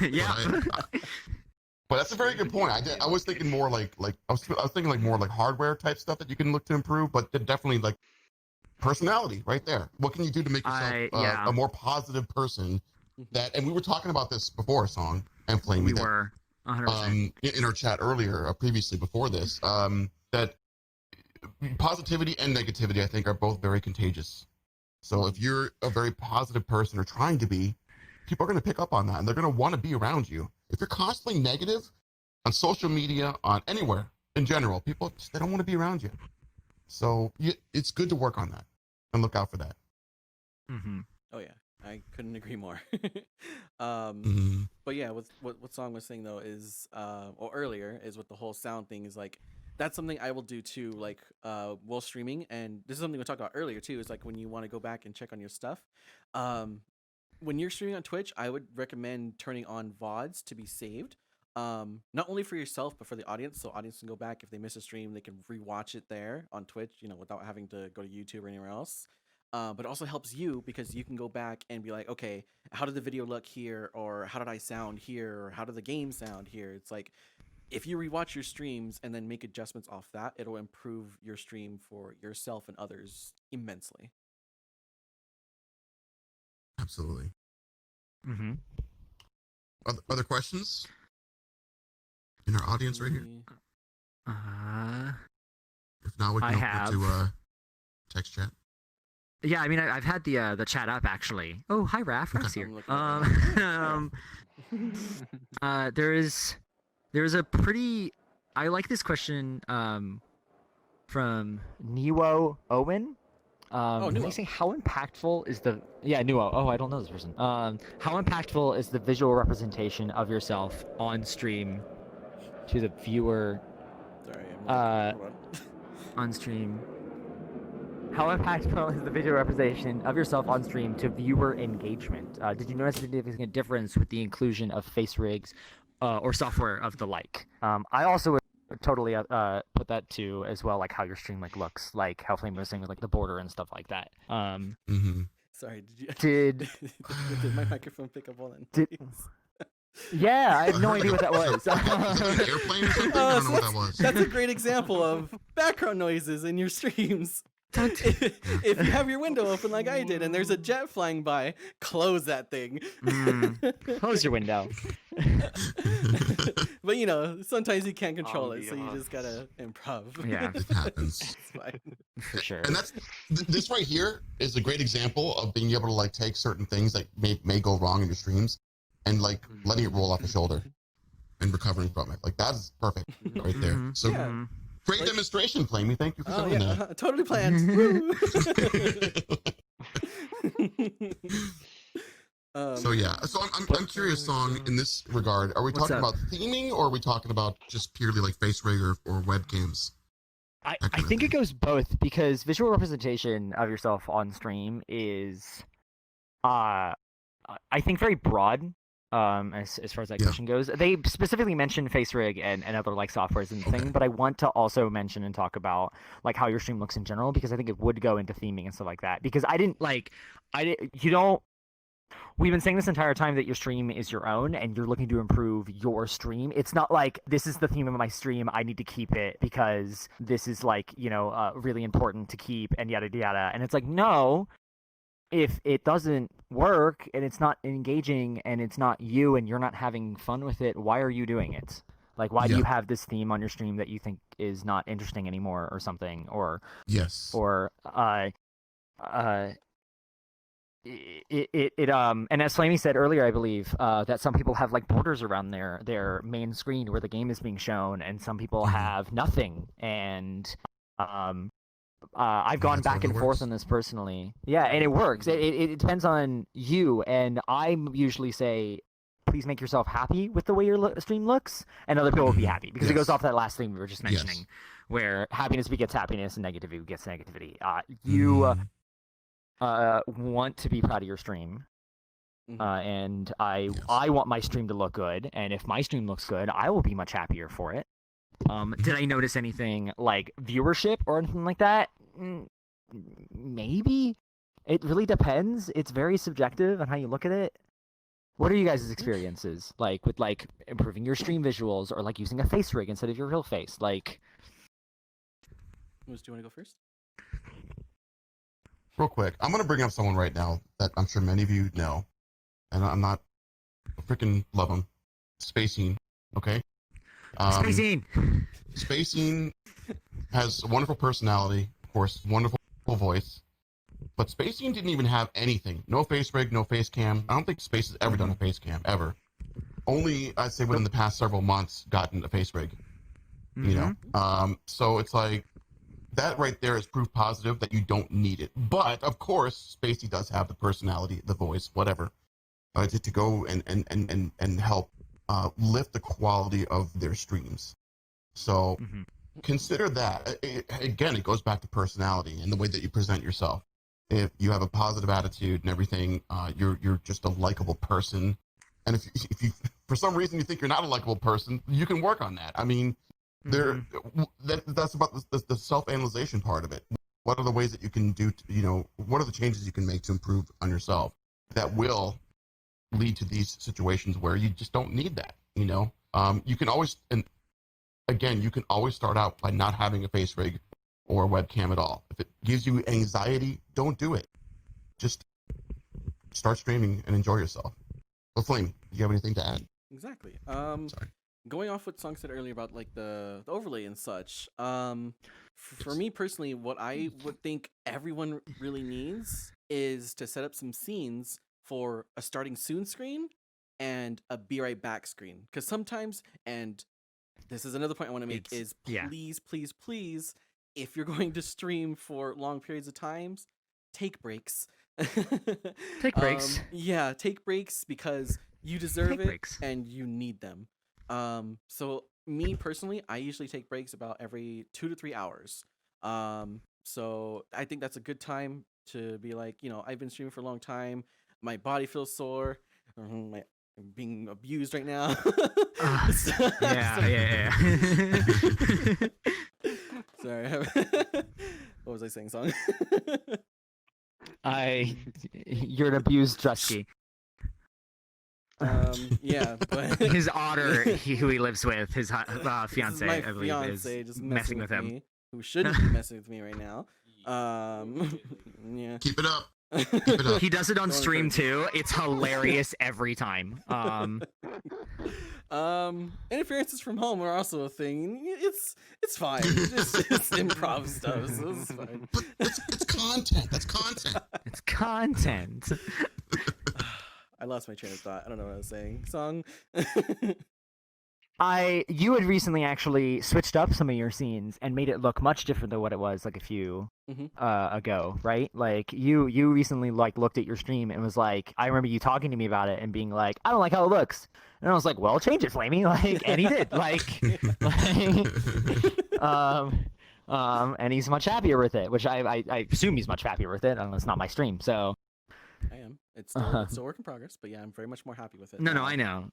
Speaker 2: Yeah.
Speaker 4: But that's a very good point. I was thinking more like I was thinking like more like hardware type stuff that you can look to improve, but definitely like personality right there. What can you do to make yourself
Speaker 2: Yeah.
Speaker 4: a more positive person? That, and we were talking about this before Song and playing
Speaker 2: We
Speaker 4: with it,
Speaker 2: were 100%.
Speaker 4: in our chat earlier, previously before this, that positivity and negativity I think are both very contagious. So if you're a very positive person or trying to be, people are going to pick up on that and they're going to want to be around you. If you're constantly negative on social media, on anywhere in general, people they don't want to be around you. So it's good to work on that and look out for that.
Speaker 2: Mm-hmm.
Speaker 3: Oh yeah, I couldn't agree more.
Speaker 4: Mhm.
Speaker 3: But yeah, what Song was saying though is, or earlier is with the whole sound thing is like, that's something I will do too, like while streaming, and this is something we talked about earlier too. Is like when you want to go back and check on your stuff. When you're streaming on Twitch, I would recommend turning on VODs to be saved. Not only for yourself but for the audience, so audience can go back if they miss a stream, they can rewatch it there on Twitch, without having to go to YouTube or anywhere else. But it also helps you because you can go back and be like, okay, how did the video look here, or how did I sound here, or how did the game sound here? It's like, if you rewatch your streams and then make adjustments off that, it'll improve your stream for yourself and others immensely.
Speaker 4: Absolutely.
Speaker 2: Mm-hmm.
Speaker 4: Other questions in our audience right here? If not, we
Speaker 2: I
Speaker 4: can
Speaker 2: have.
Speaker 4: open it to text chat.
Speaker 2: Yeah, I mean, I've had the chat up actually. Oh, hi, Raph. Raph's here.
Speaker 3: I'm looking
Speaker 2: There's a pretty. I like this question from Niwo Owen.
Speaker 3: Nuo.
Speaker 2: They say, how impactful is the Nuo? Oh, I don't know this person. How impactful is the visual representation of yourself on stream to the viewer?
Speaker 3: Sorry, hold on.
Speaker 2: On stream. How impactful is the visual representation of yourself on stream to viewer engagement? Did you notice a significant difference with the inclusion of face rigs or software of the like? I also would totally put that to as well, like how your stream looks, like how Flame was saying with like the border and stuff like that.
Speaker 4: Mm-hmm.
Speaker 3: Sorry,
Speaker 2: Did
Speaker 3: did my microphone pick up all that?
Speaker 2: Did-
Speaker 3: noise?
Speaker 2: Yeah, I have no
Speaker 4: heard,
Speaker 2: idea what that was.
Speaker 4: is that like an airplane or something? I don't know what that was.
Speaker 3: That's a great example of background noises in your streams. If you have your window open like I did and there's a jet flying by, close that thing.
Speaker 2: Close your window.
Speaker 3: But you know, sometimes you can't control it, so you just gotta improv.
Speaker 2: Yeah.
Speaker 4: It happens.
Speaker 3: It's fine.
Speaker 2: For sure.
Speaker 4: And that's this right here is a great example of being able to like take certain things that may go wrong in your streams and like letting it roll off the shoulder and recovering from it. Like that's perfect right there. So
Speaker 3: Yeah.
Speaker 4: great demonstration, Flamey. Thank you for doing that.
Speaker 3: Totally planned. Woo!
Speaker 4: So yeah, so I'm curious, Song, in this regard, are we
Speaker 2: What's
Speaker 4: talking
Speaker 2: up?
Speaker 4: about theming or are we talking about just purely like face rig or webcams?
Speaker 2: I
Speaker 4: That kind of
Speaker 2: think it
Speaker 4: thing.
Speaker 2: goes both because visual representation of yourself on stream is, I think very broad. As far as that
Speaker 4: Yeah.
Speaker 2: question goes, they specifically mention FaceRig and other like softwares and thing, but I want to also mention and talk about like how your stream looks in general because I think it would go into theming and stuff like that. Because you don't. We've been saying this entire time that your stream is your own and you're looking to improve your stream. It's not like this is the theme of my stream. I need to keep it because this is like, really important to keep and yada yada. And it's like, no, if it doesn't work and it's not engaging and it's not you and you're not having fun with it, why are you doing it? Like, why do
Speaker 4: Yeah.
Speaker 2: you have this theme on your stream that you think is not interesting anymore or something?
Speaker 4: Yes.
Speaker 2: And as Flamey said earlier, I believe that some people have like borders around their main screen where the game is being shown, and some people have nothing. And I've gone
Speaker 4: that
Speaker 2: back
Speaker 4: totally
Speaker 2: and forth
Speaker 4: works.
Speaker 2: on this personally. Yeah, and it works. It depends on you, and I usually say, please make yourself happy with the way your stream looks, and other people will be happy because it goes
Speaker 4: Yes.
Speaker 2: off that last thing we were just mentioning,
Speaker 4: Yes.
Speaker 2: where happiness begets happiness and negativity begets negativity. You want to be proud of your stream, and I want my stream to look good, and if my stream looks good, I will be much happier for it. Did I notice anything like viewership or anything like that? Maybe. It really depends. It's very subjective on how you look at it. What are you guys' experiences like with like improving your stream visuals or like using a face rig instead of your real face? Like,
Speaker 3: Moose, do you want to go first?
Speaker 4: Real quick, I'm gonna bring up someone right now that I'm sure many of you know, and I'm not freaking love him. Spacing, okay?
Speaker 2: spacing.
Speaker 4: Spacing has a wonderful personality, of course, wonderful voice, but Spacing didn't even have anything. No face rig, no face cam. I don't think Space has ever done a face cam ever. Only I'd say within the past several months gotten a face rig. You know, so it's like that right there is proof positive that you don't need it. But of course, Spacey does have the personality, the voice, whatever, to go and help lift the quality of their streams. So consider that. Again, it goes back to personality and the way that you present yourself. If you have a positive attitude and everything, you're just a likable person. And if you for some reason you think you're not a likable person, you can work on that. I mean, that's about the self-analyzation part of it. What are the ways that you can do, what are the changes you can make to improve on yourself that will lead to these situations where you just don't need that, You can always, and again, you can always start out by not having a face rig or a webcam at all. If it gives you anxiety, don't do it. Just start streaming and enjoy yourself. So Flame, do you have anything to add?
Speaker 3: Exactly.
Speaker 4: Sorry.
Speaker 3: Going off what Song said earlier about like the overlay and such. For me personally, what I would think everyone really needs is to set up some scenes for a starting soon screen and a be right back screen. Because sometimes, and this is another point I want to make, is please, if you're going to stream for long periods of times, take breaks.
Speaker 2: Take breaks.
Speaker 3: Yeah, take breaks because you deserve
Speaker 2: Take
Speaker 3: it
Speaker 2: breaks.
Speaker 3: and you need them. So me personally, I usually take breaks about every 2 to 3 hours. So I think that's a good time to be like, I've been streaming for a long time. My body feels sore. I'm being abused right now.
Speaker 2: Yeah.
Speaker 3: Sorry. What was I saying, Song?
Speaker 2: You're an abused Drusky.
Speaker 3: Yeah, but
Speaker 2: His otter, who he lives with, his
Speaker 3: this is
Speaker 2: fiance,
Speaker 3: my
Speaker 2: I believe,
Speaker 3: fiance
Speaker 2: is
Speaker 3: just
Speaker 2: messing with him.
Speaker 3: me, who shouldn't be messing with me right now. Yeah.
Speaker 4: Keep it up. Keep it up.
Speaker 2: He does it on
Speaker 3: Don't
Speaker 2: stream
Speaker 3: encourage it.
Speaker 2: too. It's hilarious every time.
Speaker 3: Interferences from home are also a thing. It's fine. It's improv stuff, so it's fine.
Speaker 4: But it's content. That's content.
Speaker 2: It's content.
Speaker 3: I lost my train of thought. I don't know what I was saying. Song.
Speaker 2: You had recently actually switched up some of your scenes and made it look much different than what it was like a few ago, right? Like you recently like looked at your stream and was like, I remember you talking to me about it and being like, I don't like how it looks, and I was like, well, change it, Flamey. Like, and he did. And he's much happier with it, which I assume he's much happier with it. I don't know, it's not my stream, so.
Speaker 3: I am. It's still a work in progress, but yeah, I'm very much more happy with it.
Speaker 2: No,
Speaker 3: now.
Speaker 2: I know.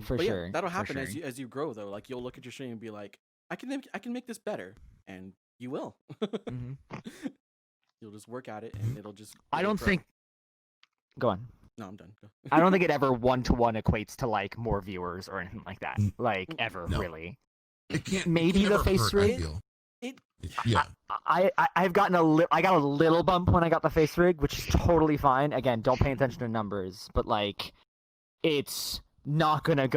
Speaker 2: For
Speaker 3: but
Speaker 2: sure.
Speaker 3: Yeah, that'll happen
Speaker 2: for
Speaker 3: as
Speaker 2: sure.
Speaker 3: you grow though. Like you'll look at your stream and be like, I can make this better, and you will.
Speaker 2: Mhm.
Speaker 3: You'll just work at it, and it'll just.
Speaker 2: I
Speaker 3: it'll
Speaker 2: don't
Speaker 3: grow.
Speaker 2: think. Go on.
Speaker 3: No, I'm done. Go.
Speaker 2: I don't think it ever one-to-one equates to like more viewers or anything like that. Like ever,
Speaker 4: No.
Speaker 2: really.
Speaker 4: It can't.
Speaker 2: Maybe
Speaker 4: it
Speaker 2: the
Speaker 4: never
Speaker 2: face
Speaker 4: hurt,
Speaker 2: rig?
Speaker 4: I feel.
Speaker 3: It.
Speaker 4: Yeah.
Speaker 2: I've gotten I got a little bump when I got the face rig, which is totally fine. Again, don't pay attention to numbers, but like, it's not gonna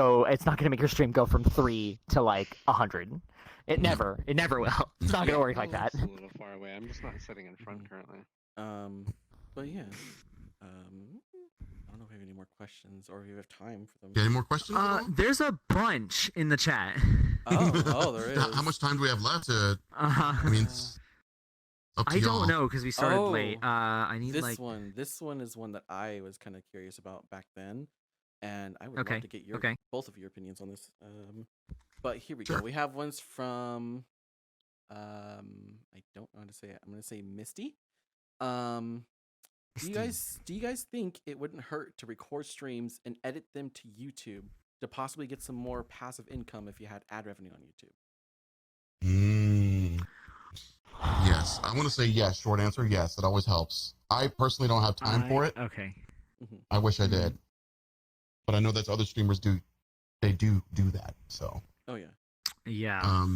Speaker 2: make your stream go from 3 to like 100. It never will. It's not gonna work like that.
Speaker 6: It's a little far away. I'm just not sitting in front currently.
Speaker 3: But yeah. I don't know if we have any more questions or if we have time for them.
Speaker 4: Any more questions? at all?
Speaker 2: There's a bunch in the chat.
Speaker 3: There is.
Speaker 4: How much time do we have left? I mean, it's up to
Speaker 2: I
Speaker 4: y'all.
Speaker 2: don't know because we started late. I need
Speaker 3: this
Speaker 2: like.
Speaker 3: one. This one is one that I was kind of curious about back then, and I would
Speaker 2: Okay,
Speaker 3: love to get both of your opinions on this. But here we go.
Speaker 4: Sure.
Speaker 3: We have ones from. I don't know how to say it. I'm gonna say Misty. Do you guys think it wouldn't hurt to record streams and edit them to YouTube to possibly get some more passive income if you had ad revenue on YouTube?
Speaker 4: Yes, I want to say yes. Short answer, yes. It always helps. I personally don't have time for it.
Speaker 2: Okay.
Speaker 4: I wish I did, but I know that other streamers do. They do that. So.
Speaker 3: Oh yeah.
Speaker 2: Yeah.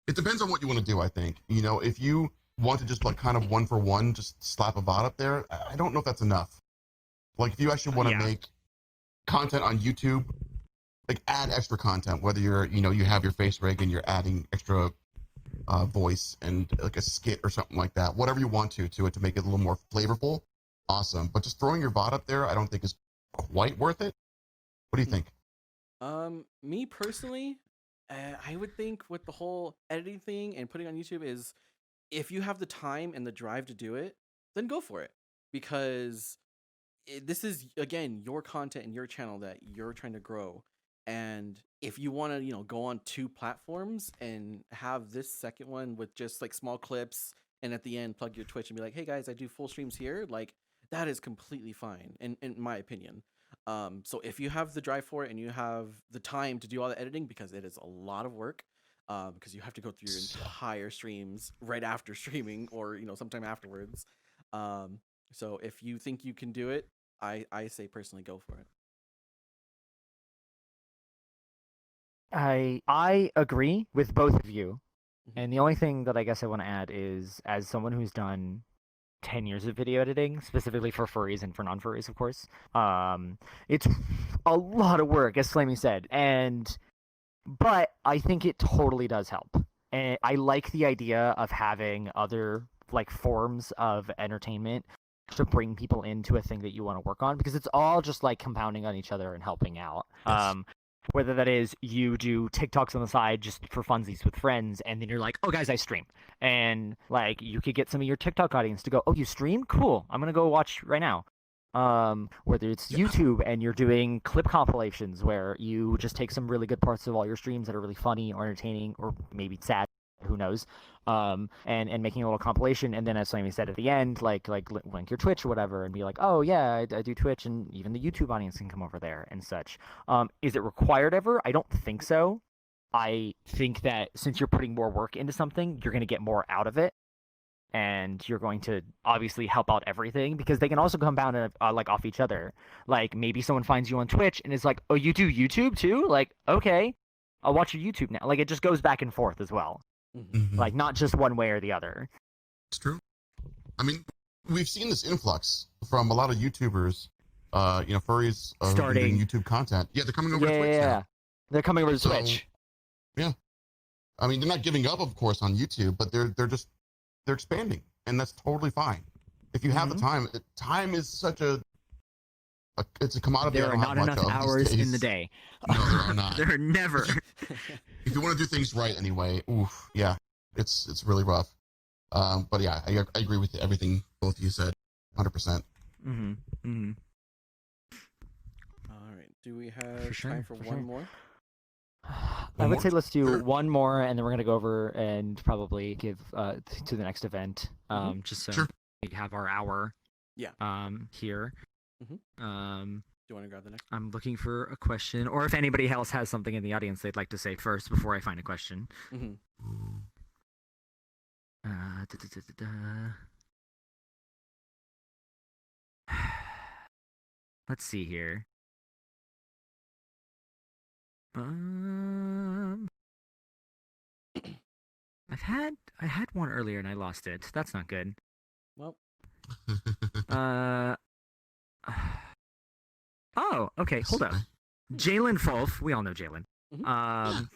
Speaker 4: It depends on what you want to do. I think if you want to just like kind of one for one, just slap a bot up there. I don't know if that's enough. Like if you actually want to make content on YouTube, like add extra content, whether you're you have your face rig and you're adding extra voice and like a skit or something like that, whatever you want to it to make it a little more flavorful. Awesome, but just throwing your bot up there, I don't think is quite worth it. What do you think?
Speaker 3: Me personally, I would think with the whole editing thing and putting on YouTube is, if you have the time and the drive to do it, then go for it, because this is again your content and your channel that you're trying to grow. And if you want to, go on 2 platforms and have this second one with just like small clips, and at the end plug your Twitch and be like, hey guys, I do full streams here, like that is completely fine, in my opinion. So if you have the drive for it and you have the time to do all the editing, because it is a lot of work, because you have to go through your entire streams right after streaming or sometime afterwards. So if you think you can do it, I say personally go for it.
Speaker 2: I agree with both of you, and the only thing that I guess I want to add is, as someone who's done 10 years of video editing, specifically for furries and for non-furries, of course, it's a lot of work, as Flamey said, but I think it totally does help. And I like the idea of having other like forms of entertainment to bring people into a thing that you want to work on, because it's all just like compounding on each other and helping out.
Speaker 4: Yes.
Speaker 2: Whether that is you do TikToks on the side just for funsies with friends, and then you're like, oh guys, I stream, and like you could get some of your TikTok audience to go, oh, you stream? Cool, I'm gonna go watch right now. Whether it's YouTube and you're doing clip compilations where you just take some really good parts of all your streams that are really funny or entertaining or maybe sad, who knows, and making a little compilation, and then as Sammy said at the end, like link your Twitch or whatever and be like, oh yeah, I do Twitch, and even the YouTube audience can come over there and such. Is it required ever? I don't think so. I think that since you're putting more work into something, you're going to get more out of it. and you're going to obviously help out everything, because they can also compound like off each other. Like maybe someone finds you on Twitch and is like, oh, you do YouTube too? Like, okay, I'll watch your YouTube now. Like it just goes back and forth as well.
Speaker 4: Mhm.
Speaker 2: Like not just one way or the other.
Speaker 4: It's true. I mean, we've seen this influx from a lot of YouTubers, furries who've been
Speaker 2: Starting-
Speaker 4: doing YouTube content. Yeah, they're coming over to Twitch now.
Speaker 2: They're coming over to
Speaker 4: So-
Speaker 2: Twitch.
Speaker 4: I mean, they're not giving up, of course, on YouTube, but they're expanding, and that's totally fine. If you have the time, time is such it's a commodity.
Speaker 2: There
Speaker 4: I
Speaker 2: are
Speaker 4: don't
Speaker 2: not
Speaker 4: have much
Speaker 2: enough
Speaker 4: of
Speaker 2: hours
Speaker 4: these
Speaker 2: in the
Speaker 4: days.
Speaker 2: day.
Speaker 4: No, there are not.
Speaker 2: There are never.
Speaker 4: If you want to do things right anyway, oof, yeah, it's really rough. But yeah, I agree with everything both of you said, 100%.
Speaker 3: All right. Do we have
Speaker 2: For sure,
Speaker 3: time for
Speaker 2: for
Speaker 3: one
Speaker 2: sure.
Speaker 3: more?
Speaker 2: I would say let's do
Speaker 4: Sure.
Speaker 2: one more, and then we're gonna go over and probably give to the next event. Just so
Speaker 4: Sure.
Speaker 2: we have our hour.
Speaker 3: Yeah.
Speaker 2: Here.
Speaker 3: Mhm.
Speaker 2: Um,
Speaker 3: Do you want to grab the next?
Speaker 2: I'm looking for a question, or if anybody else has something in the audience they'd like to say first before I find a question.
Speaker 3: Mm-hmm.
Speaker 2: Da, da, da, da, da. Let's see here. I had one earlier and I lost it. That's not good.
Speaker 3: Well,
Speaker 2: Oh, okay. Hold up. Jalen Fulf. We all know Jalen.
Speaker 3: Mhm.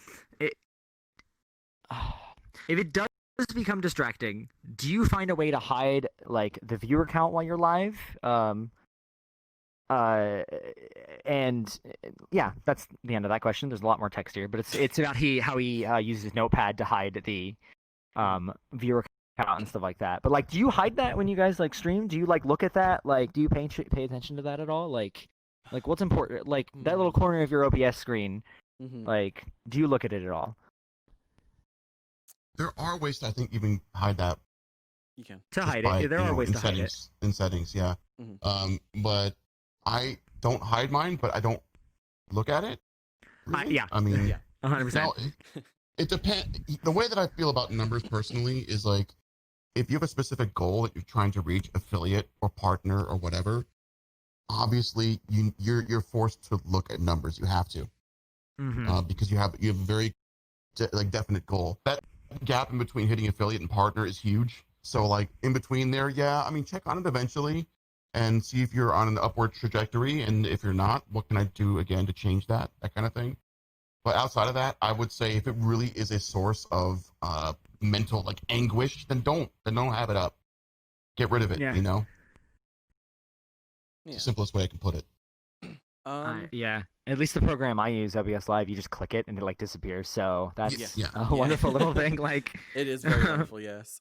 Speaker 2: If it does become distracting, do you find a way to hide like the viewer count while you're live? And yeah, that's the end of that question. There's a lot more text here, but it's about how he uses Notepad to hide the viewer count and stuff like that. But like, do you hide that when you guys like stream? Do you like look at that? Like, do you pay attention to that at all? Like what's important? Like that little corner of your OBS screen.
Speaker 3: mm-hmm.
Speaker 2: Like, do you look at it at all?
Speaker 4: There are ways to, I think, even hide that.
Speaker 3: You can.
Speaker 2: To
Speaker 4: just
Speaker 2: hide
Speaker 4: by,
Speaker 2: it. There are ways
Speaker 4: in
Speaker 2: to hide it.
Speaker 4: settings, in settings, yeah.
Speaker 3: Mhm.
Speaker 4: But I don't hide mine, but I don't look at it. Really.
Speaker 2: Yeah.
Speaker 4: I mean,
Speaker 3: Yeah.
Speaker 2: 100%.
Speaker 4: now, it depends. The way that I feel about numbers personally is like, if you have a specific goal that you're trying to reach, affiliate or partner or whatever, obviously you're forced to look at numbers. You have to, because you have a very definite goal. That gap in between hitting affiliate and partner is huge. So like in between there, yeah, I mean, check on it eventually and see if you're on an upward trajectory. And if you're not, what can I do again to change that kind of thing. But outside of that, I would say if it really is a source of mental like anguish, then don't have it up. Get rid of it.
Speaker 2: Yeah.
Speaker 4: You know,
Speaker 3: Yeah.
Speaker 4: it's the simplest way I can put it.
Speaker 2: Yeah. At least the program I use, OBS Live, you just click it and it like disappears. So that's
Speaker 4: Yeah.
Speaker 2: a wonderful little thing. Like
Speaker 3: It is very wonderful, yes.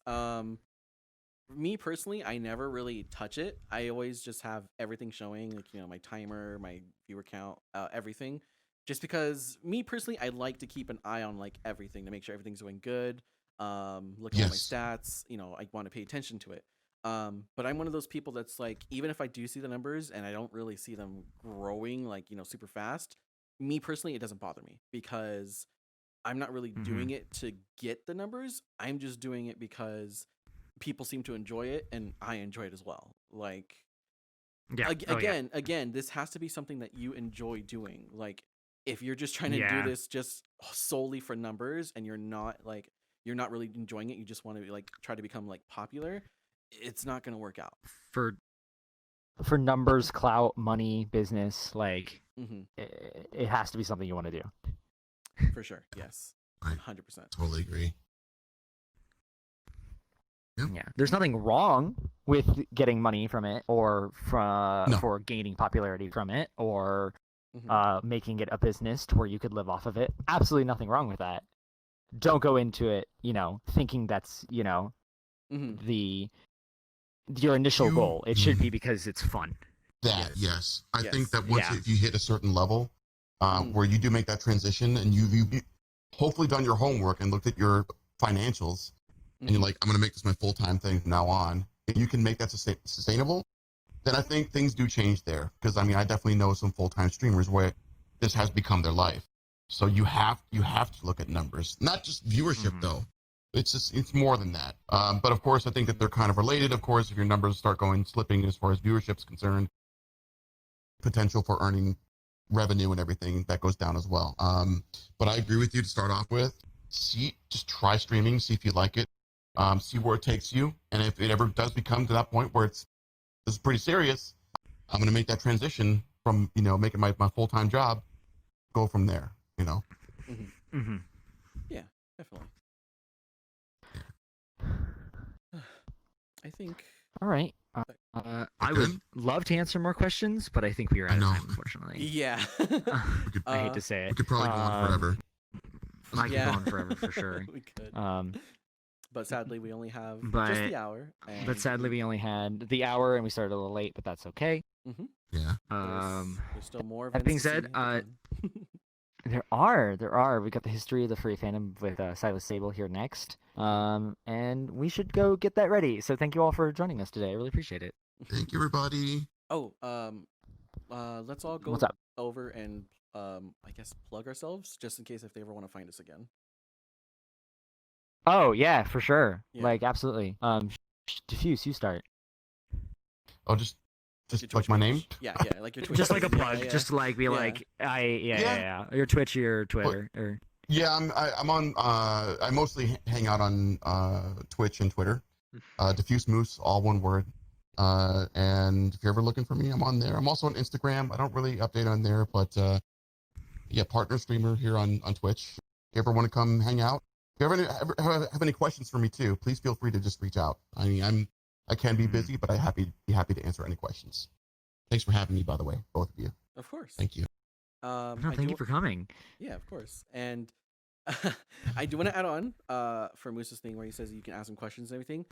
Speaker 3: Me personally, I never really touch it. I always just have everything showing, like, my timer, my viewer count, everything. Just because me personally, I like to keep an eye on like everything to make sure everything's going good. Look at all my
Speaker 4: Yes.
Speaker 3: stats. I want to pay attention to it. But I'm one of those people that's like, even if I do see the numbers and I don't really see them growing like, super fast, me personally, it doesn't bother me because I'm not really doing it to get the numbers. I'm just doing it because people seem to enjoy it and I enjoy it as well. Like,
Speaker 2: yeah.
Speaker 3: again, this has to be something that you enjoy doing. Like, if you're just trying to
Speaker 2: Yeah.
Speaker 3: do this just solely for numbers and you're not really enjoying it, you just want to like try to become like popular, it's not going to work out.
Speaker 2: For numbers, clout, money, business, like
Speaker 3: Mm-hmm.
Speaker 2: it has to be something you want to do.
Speaker 3: For sure. Yes.
Speaker 4: Right.
Speaker 3: 100%.
Speaker 4: Totally agree.
Speaker 2: Yeah, there's nothing wrong with getting money from it or for gaining popularity from it or
Speaker 3: Mhm.
Speaker 2: making it a business to where you could live off of it. Absolutely nothing wrong with that. Don't go into it, thinking that's,
Speaker 3: Mhm.
Speaker 2: your initial
Speaker 4: You-
Speaker 2: goal. It should be because it's fun.
Speaker 4: That yes, I
Speaker 3: Yes.
Speaker 4: think that once
Speaker 2: Yeah.
Speaker 4: if you hit a certain level,
Speaker 3: Mhm.
Speaker 4: where you do make that transition and you've hopefully done your homework and looked at your financials, and you're
Speaker 3: Mhm.
Speaker 4: like, I'm going to make this my full-time thing from now on. If you can make that sustainable, then I think things do change there. Because I mean, I definitely know some full-time streamers where this has become their life. So you have to look at numbers, not just viewership
Speaker 2: Mhm.
Speaker 4: though. It's more than that. But of course, I think that they're kind of related. Of course, if your numbers start slipping as far as viewership's concerned, potential for earning revenue and everything that goes down as well. But I agree with you to start off with. Just try streaming, see if you like it, see where it takes you, and if it ever does become to that point where this is pretty serious, I'm gonna make that transition from making my full-time job, go from there.
Speaker 3: Mm-hmm.
Speaker 2: Mm-hmm.
Speaker 3: Yeah, definitely. I think.
Speaker 2: All right. I would love to answer more questions, but I think we are out of time, unfortunately.
Speaker 3: Yeah.
Speaker 2: I hate to say it.
Speaker 4: We could probably go on forever.
Speaker 2: I could go on forever for sure.
Speaker 3: We could. But sadly, we only have just the hour.
Speaker 2: But sadly, we only had the hour, and we started a little late, but that's okay.
Speaker 3: Mm-hmm.
Speaker 4: Yeah.
Speaker 3: There's still more.
Speaker 2: That being said, there are. We got the history of the furry fandom with Silas Sable here next. And we should go get that ready. So thank you all for joining us today. I really appreciate it.
Speaker 4: Thank you, everybody.
Speaker 3: Oh, let's all go
Speaker 2: What's up?
Speaker 3: over and I guess plug ourselves just in case if they ever want to find us again.
Speaker 2: Oh yeah, for sure.
Speaker 3: Yeah.
Speaker 2: Like absolutely. Diffuse, you start.
Speaker 4: Oh, just
Speaker 3: Your
Speaker 4: like
Speaker 3: Twitch
Speaker 4: my
Speaker 3: page.
Speaker 4: name.
Speaker 3: Yeah, like your Twitch.
Speaker 2: Just like a
Speaker 3: page.
Speaker 2: plug.
Speaker 3: Yeah.
Speaker 2: Just to like be
Speaker 3: Yeah.
Speaker 2: like
Speaker 4: Yeah.
Speaker 2: Your Twitch, your Twitter, or
Speaker 4: Yeah, I'm on. I mostly hang out on Twitch and Twitter. DiffuseMoose, all one word. And if you're ever looking for me, I'm on there. I'm also on Instagram. I don't really update on there, but yeah, partner streamer here on Twitch. If you ever want to come hang out, if you ever have any questions for me too, please feel free to just reach out. I mean, I can be busy, but I'm be happy to answer any questions. Thanks for having me, by the way, both of you.
Speaker 3: Of course.
Speaker 4: Thank you.
Speaker 2: thank you for coming.
Speaker 3: Yeah, of course. And I do want to add on for Moose's thing where he says you can ask him questions and everything.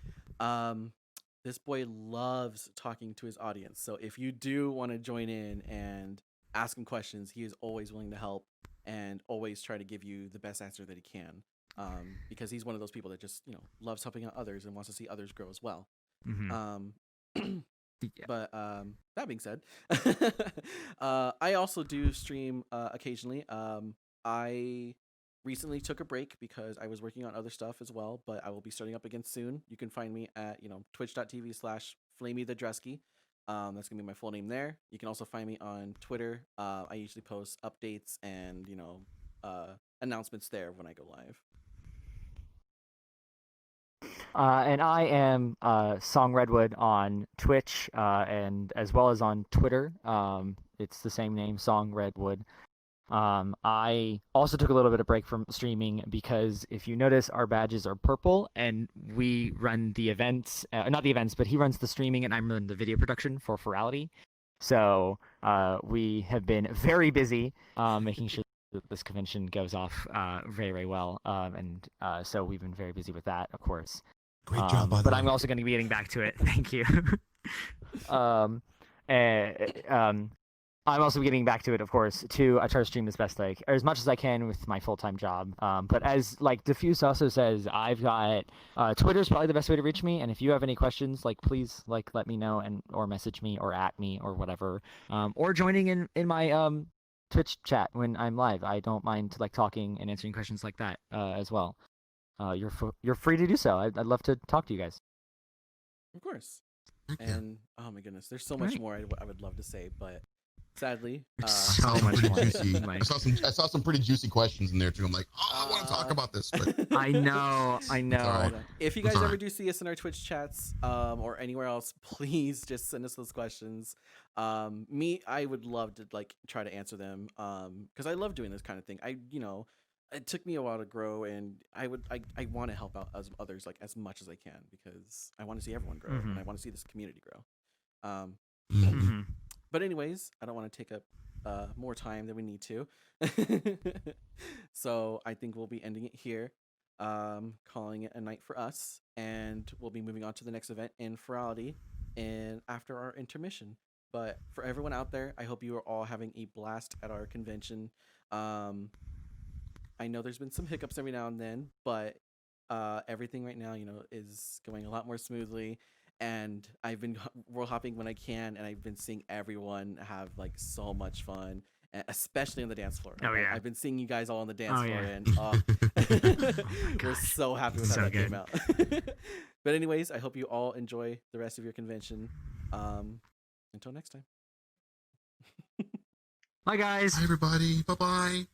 Speaker 3: This boy loves talking to his audience. So if you do want to join in and ask him questions, he is always willing to help and always try to give you the best answer that he can. Because he's one of those people that just, loves helping out others and wants to see others grow as well.
Speaker 2: Mm-hmm. Yeah.
Speaker 3: But that being said, I also do stream occasionally. I recently took a break because I was working on other stuff as well, but I will be starting up again soon. You can find me at twitch.tv/FlameyTheDrusky. That's gonna be my full name there. You can also find me on Twitter. I usually post updates and announcements there when I go live.
Speaker 2: And I am SongRedwood on Twitch and as well as on Twitter. It's the same name, SongRedwood. I also took a little bit of break from streaming because if you notice, our badges are purple, and we run the events, not the events, but he runs the streaming, and I'm running the video production for Furality. So we have been very busy making sure that this convention goes off very, very well, and so we've been very busy with that, of course.
Speaker 4: Great job, by the
Speaker 2: But
Speaker 4: way.
Speaker 2: I'm also going to be getting back to it. Thank you. I'm also getting back to it, of course, too. I try to stream as best or as much as I can with my full-time job. But as Diffuse also says, I've got Twitter's probably the best way to reach me. And if you have any questions, please let me know or message me or at me or whatever. Or joining in my Twitch chat when I'm live. I don't mind talking and answering questions like that as well. You're free to do so. I'd love to talk to you guys.
Speaker 3: Of course.
Speaker 4: Thank you.
Speaker 3: And oh my goodness, there's so much
Speaker 2: Right.
Speaker 3: more I would love to say, but sadly,
Speaker 2: So much
Speaker 4: Pretty
Speaker 2: more.
Speaker 4: juicy.
Speaker 2: Like-
Speaker 4: I saw some pretty juicy questions in there too. I'm like, I want to talk about this, but
Speaker 2: I know.
Speaker 4: alright.
Speaker 3: If you
Speaker 4: It's
Speaker 3: guys ever
Speaker 4: alright.
Speaker 3: do see us in our Twitch chats, or anywhere else, please just send us those questions. I would love to try to answer them. Because I love doing this kind of thing. It took me a while to grow, and I want to help out others as much as I can because I want to see everyone grow and I want to see this community grow.
Speaker 2: Mm-hmm.
Speaker 3: But anyways, I don't want to take up more time than we need to. So I think we'll be ending it here, calling it a night for us, and we'll be moving on to the next event in Furality and after our intermission. But for everyone out there, I hope you are all having a blast at our convention. I know there's been some hiccups every now and then, but everything right now, is going a lot more smoothly. And I've been world hopping when I can, and I've been seeing everyone have so much fun especially on the dance floor.
Speaker 2: Oh, yeah.
Speaker 3: I've been seeing you guys all on the dance
Speaker 2: Oh,
Speaker 3: floor,
Speaker 2: yeah.
Speaker 3: and we're
Speaker 2: gosh.
Speaker 3: so happy with how
Speaker 2: So
Speaker 3: that
Speaker 2: good.
Speaker 3: came out. But anyways, I hope you all enjoy the rest of your convention. Until next time.
Speaker 2: Bye, guys.
Speaker 4: Hi, everybody. Bye bye.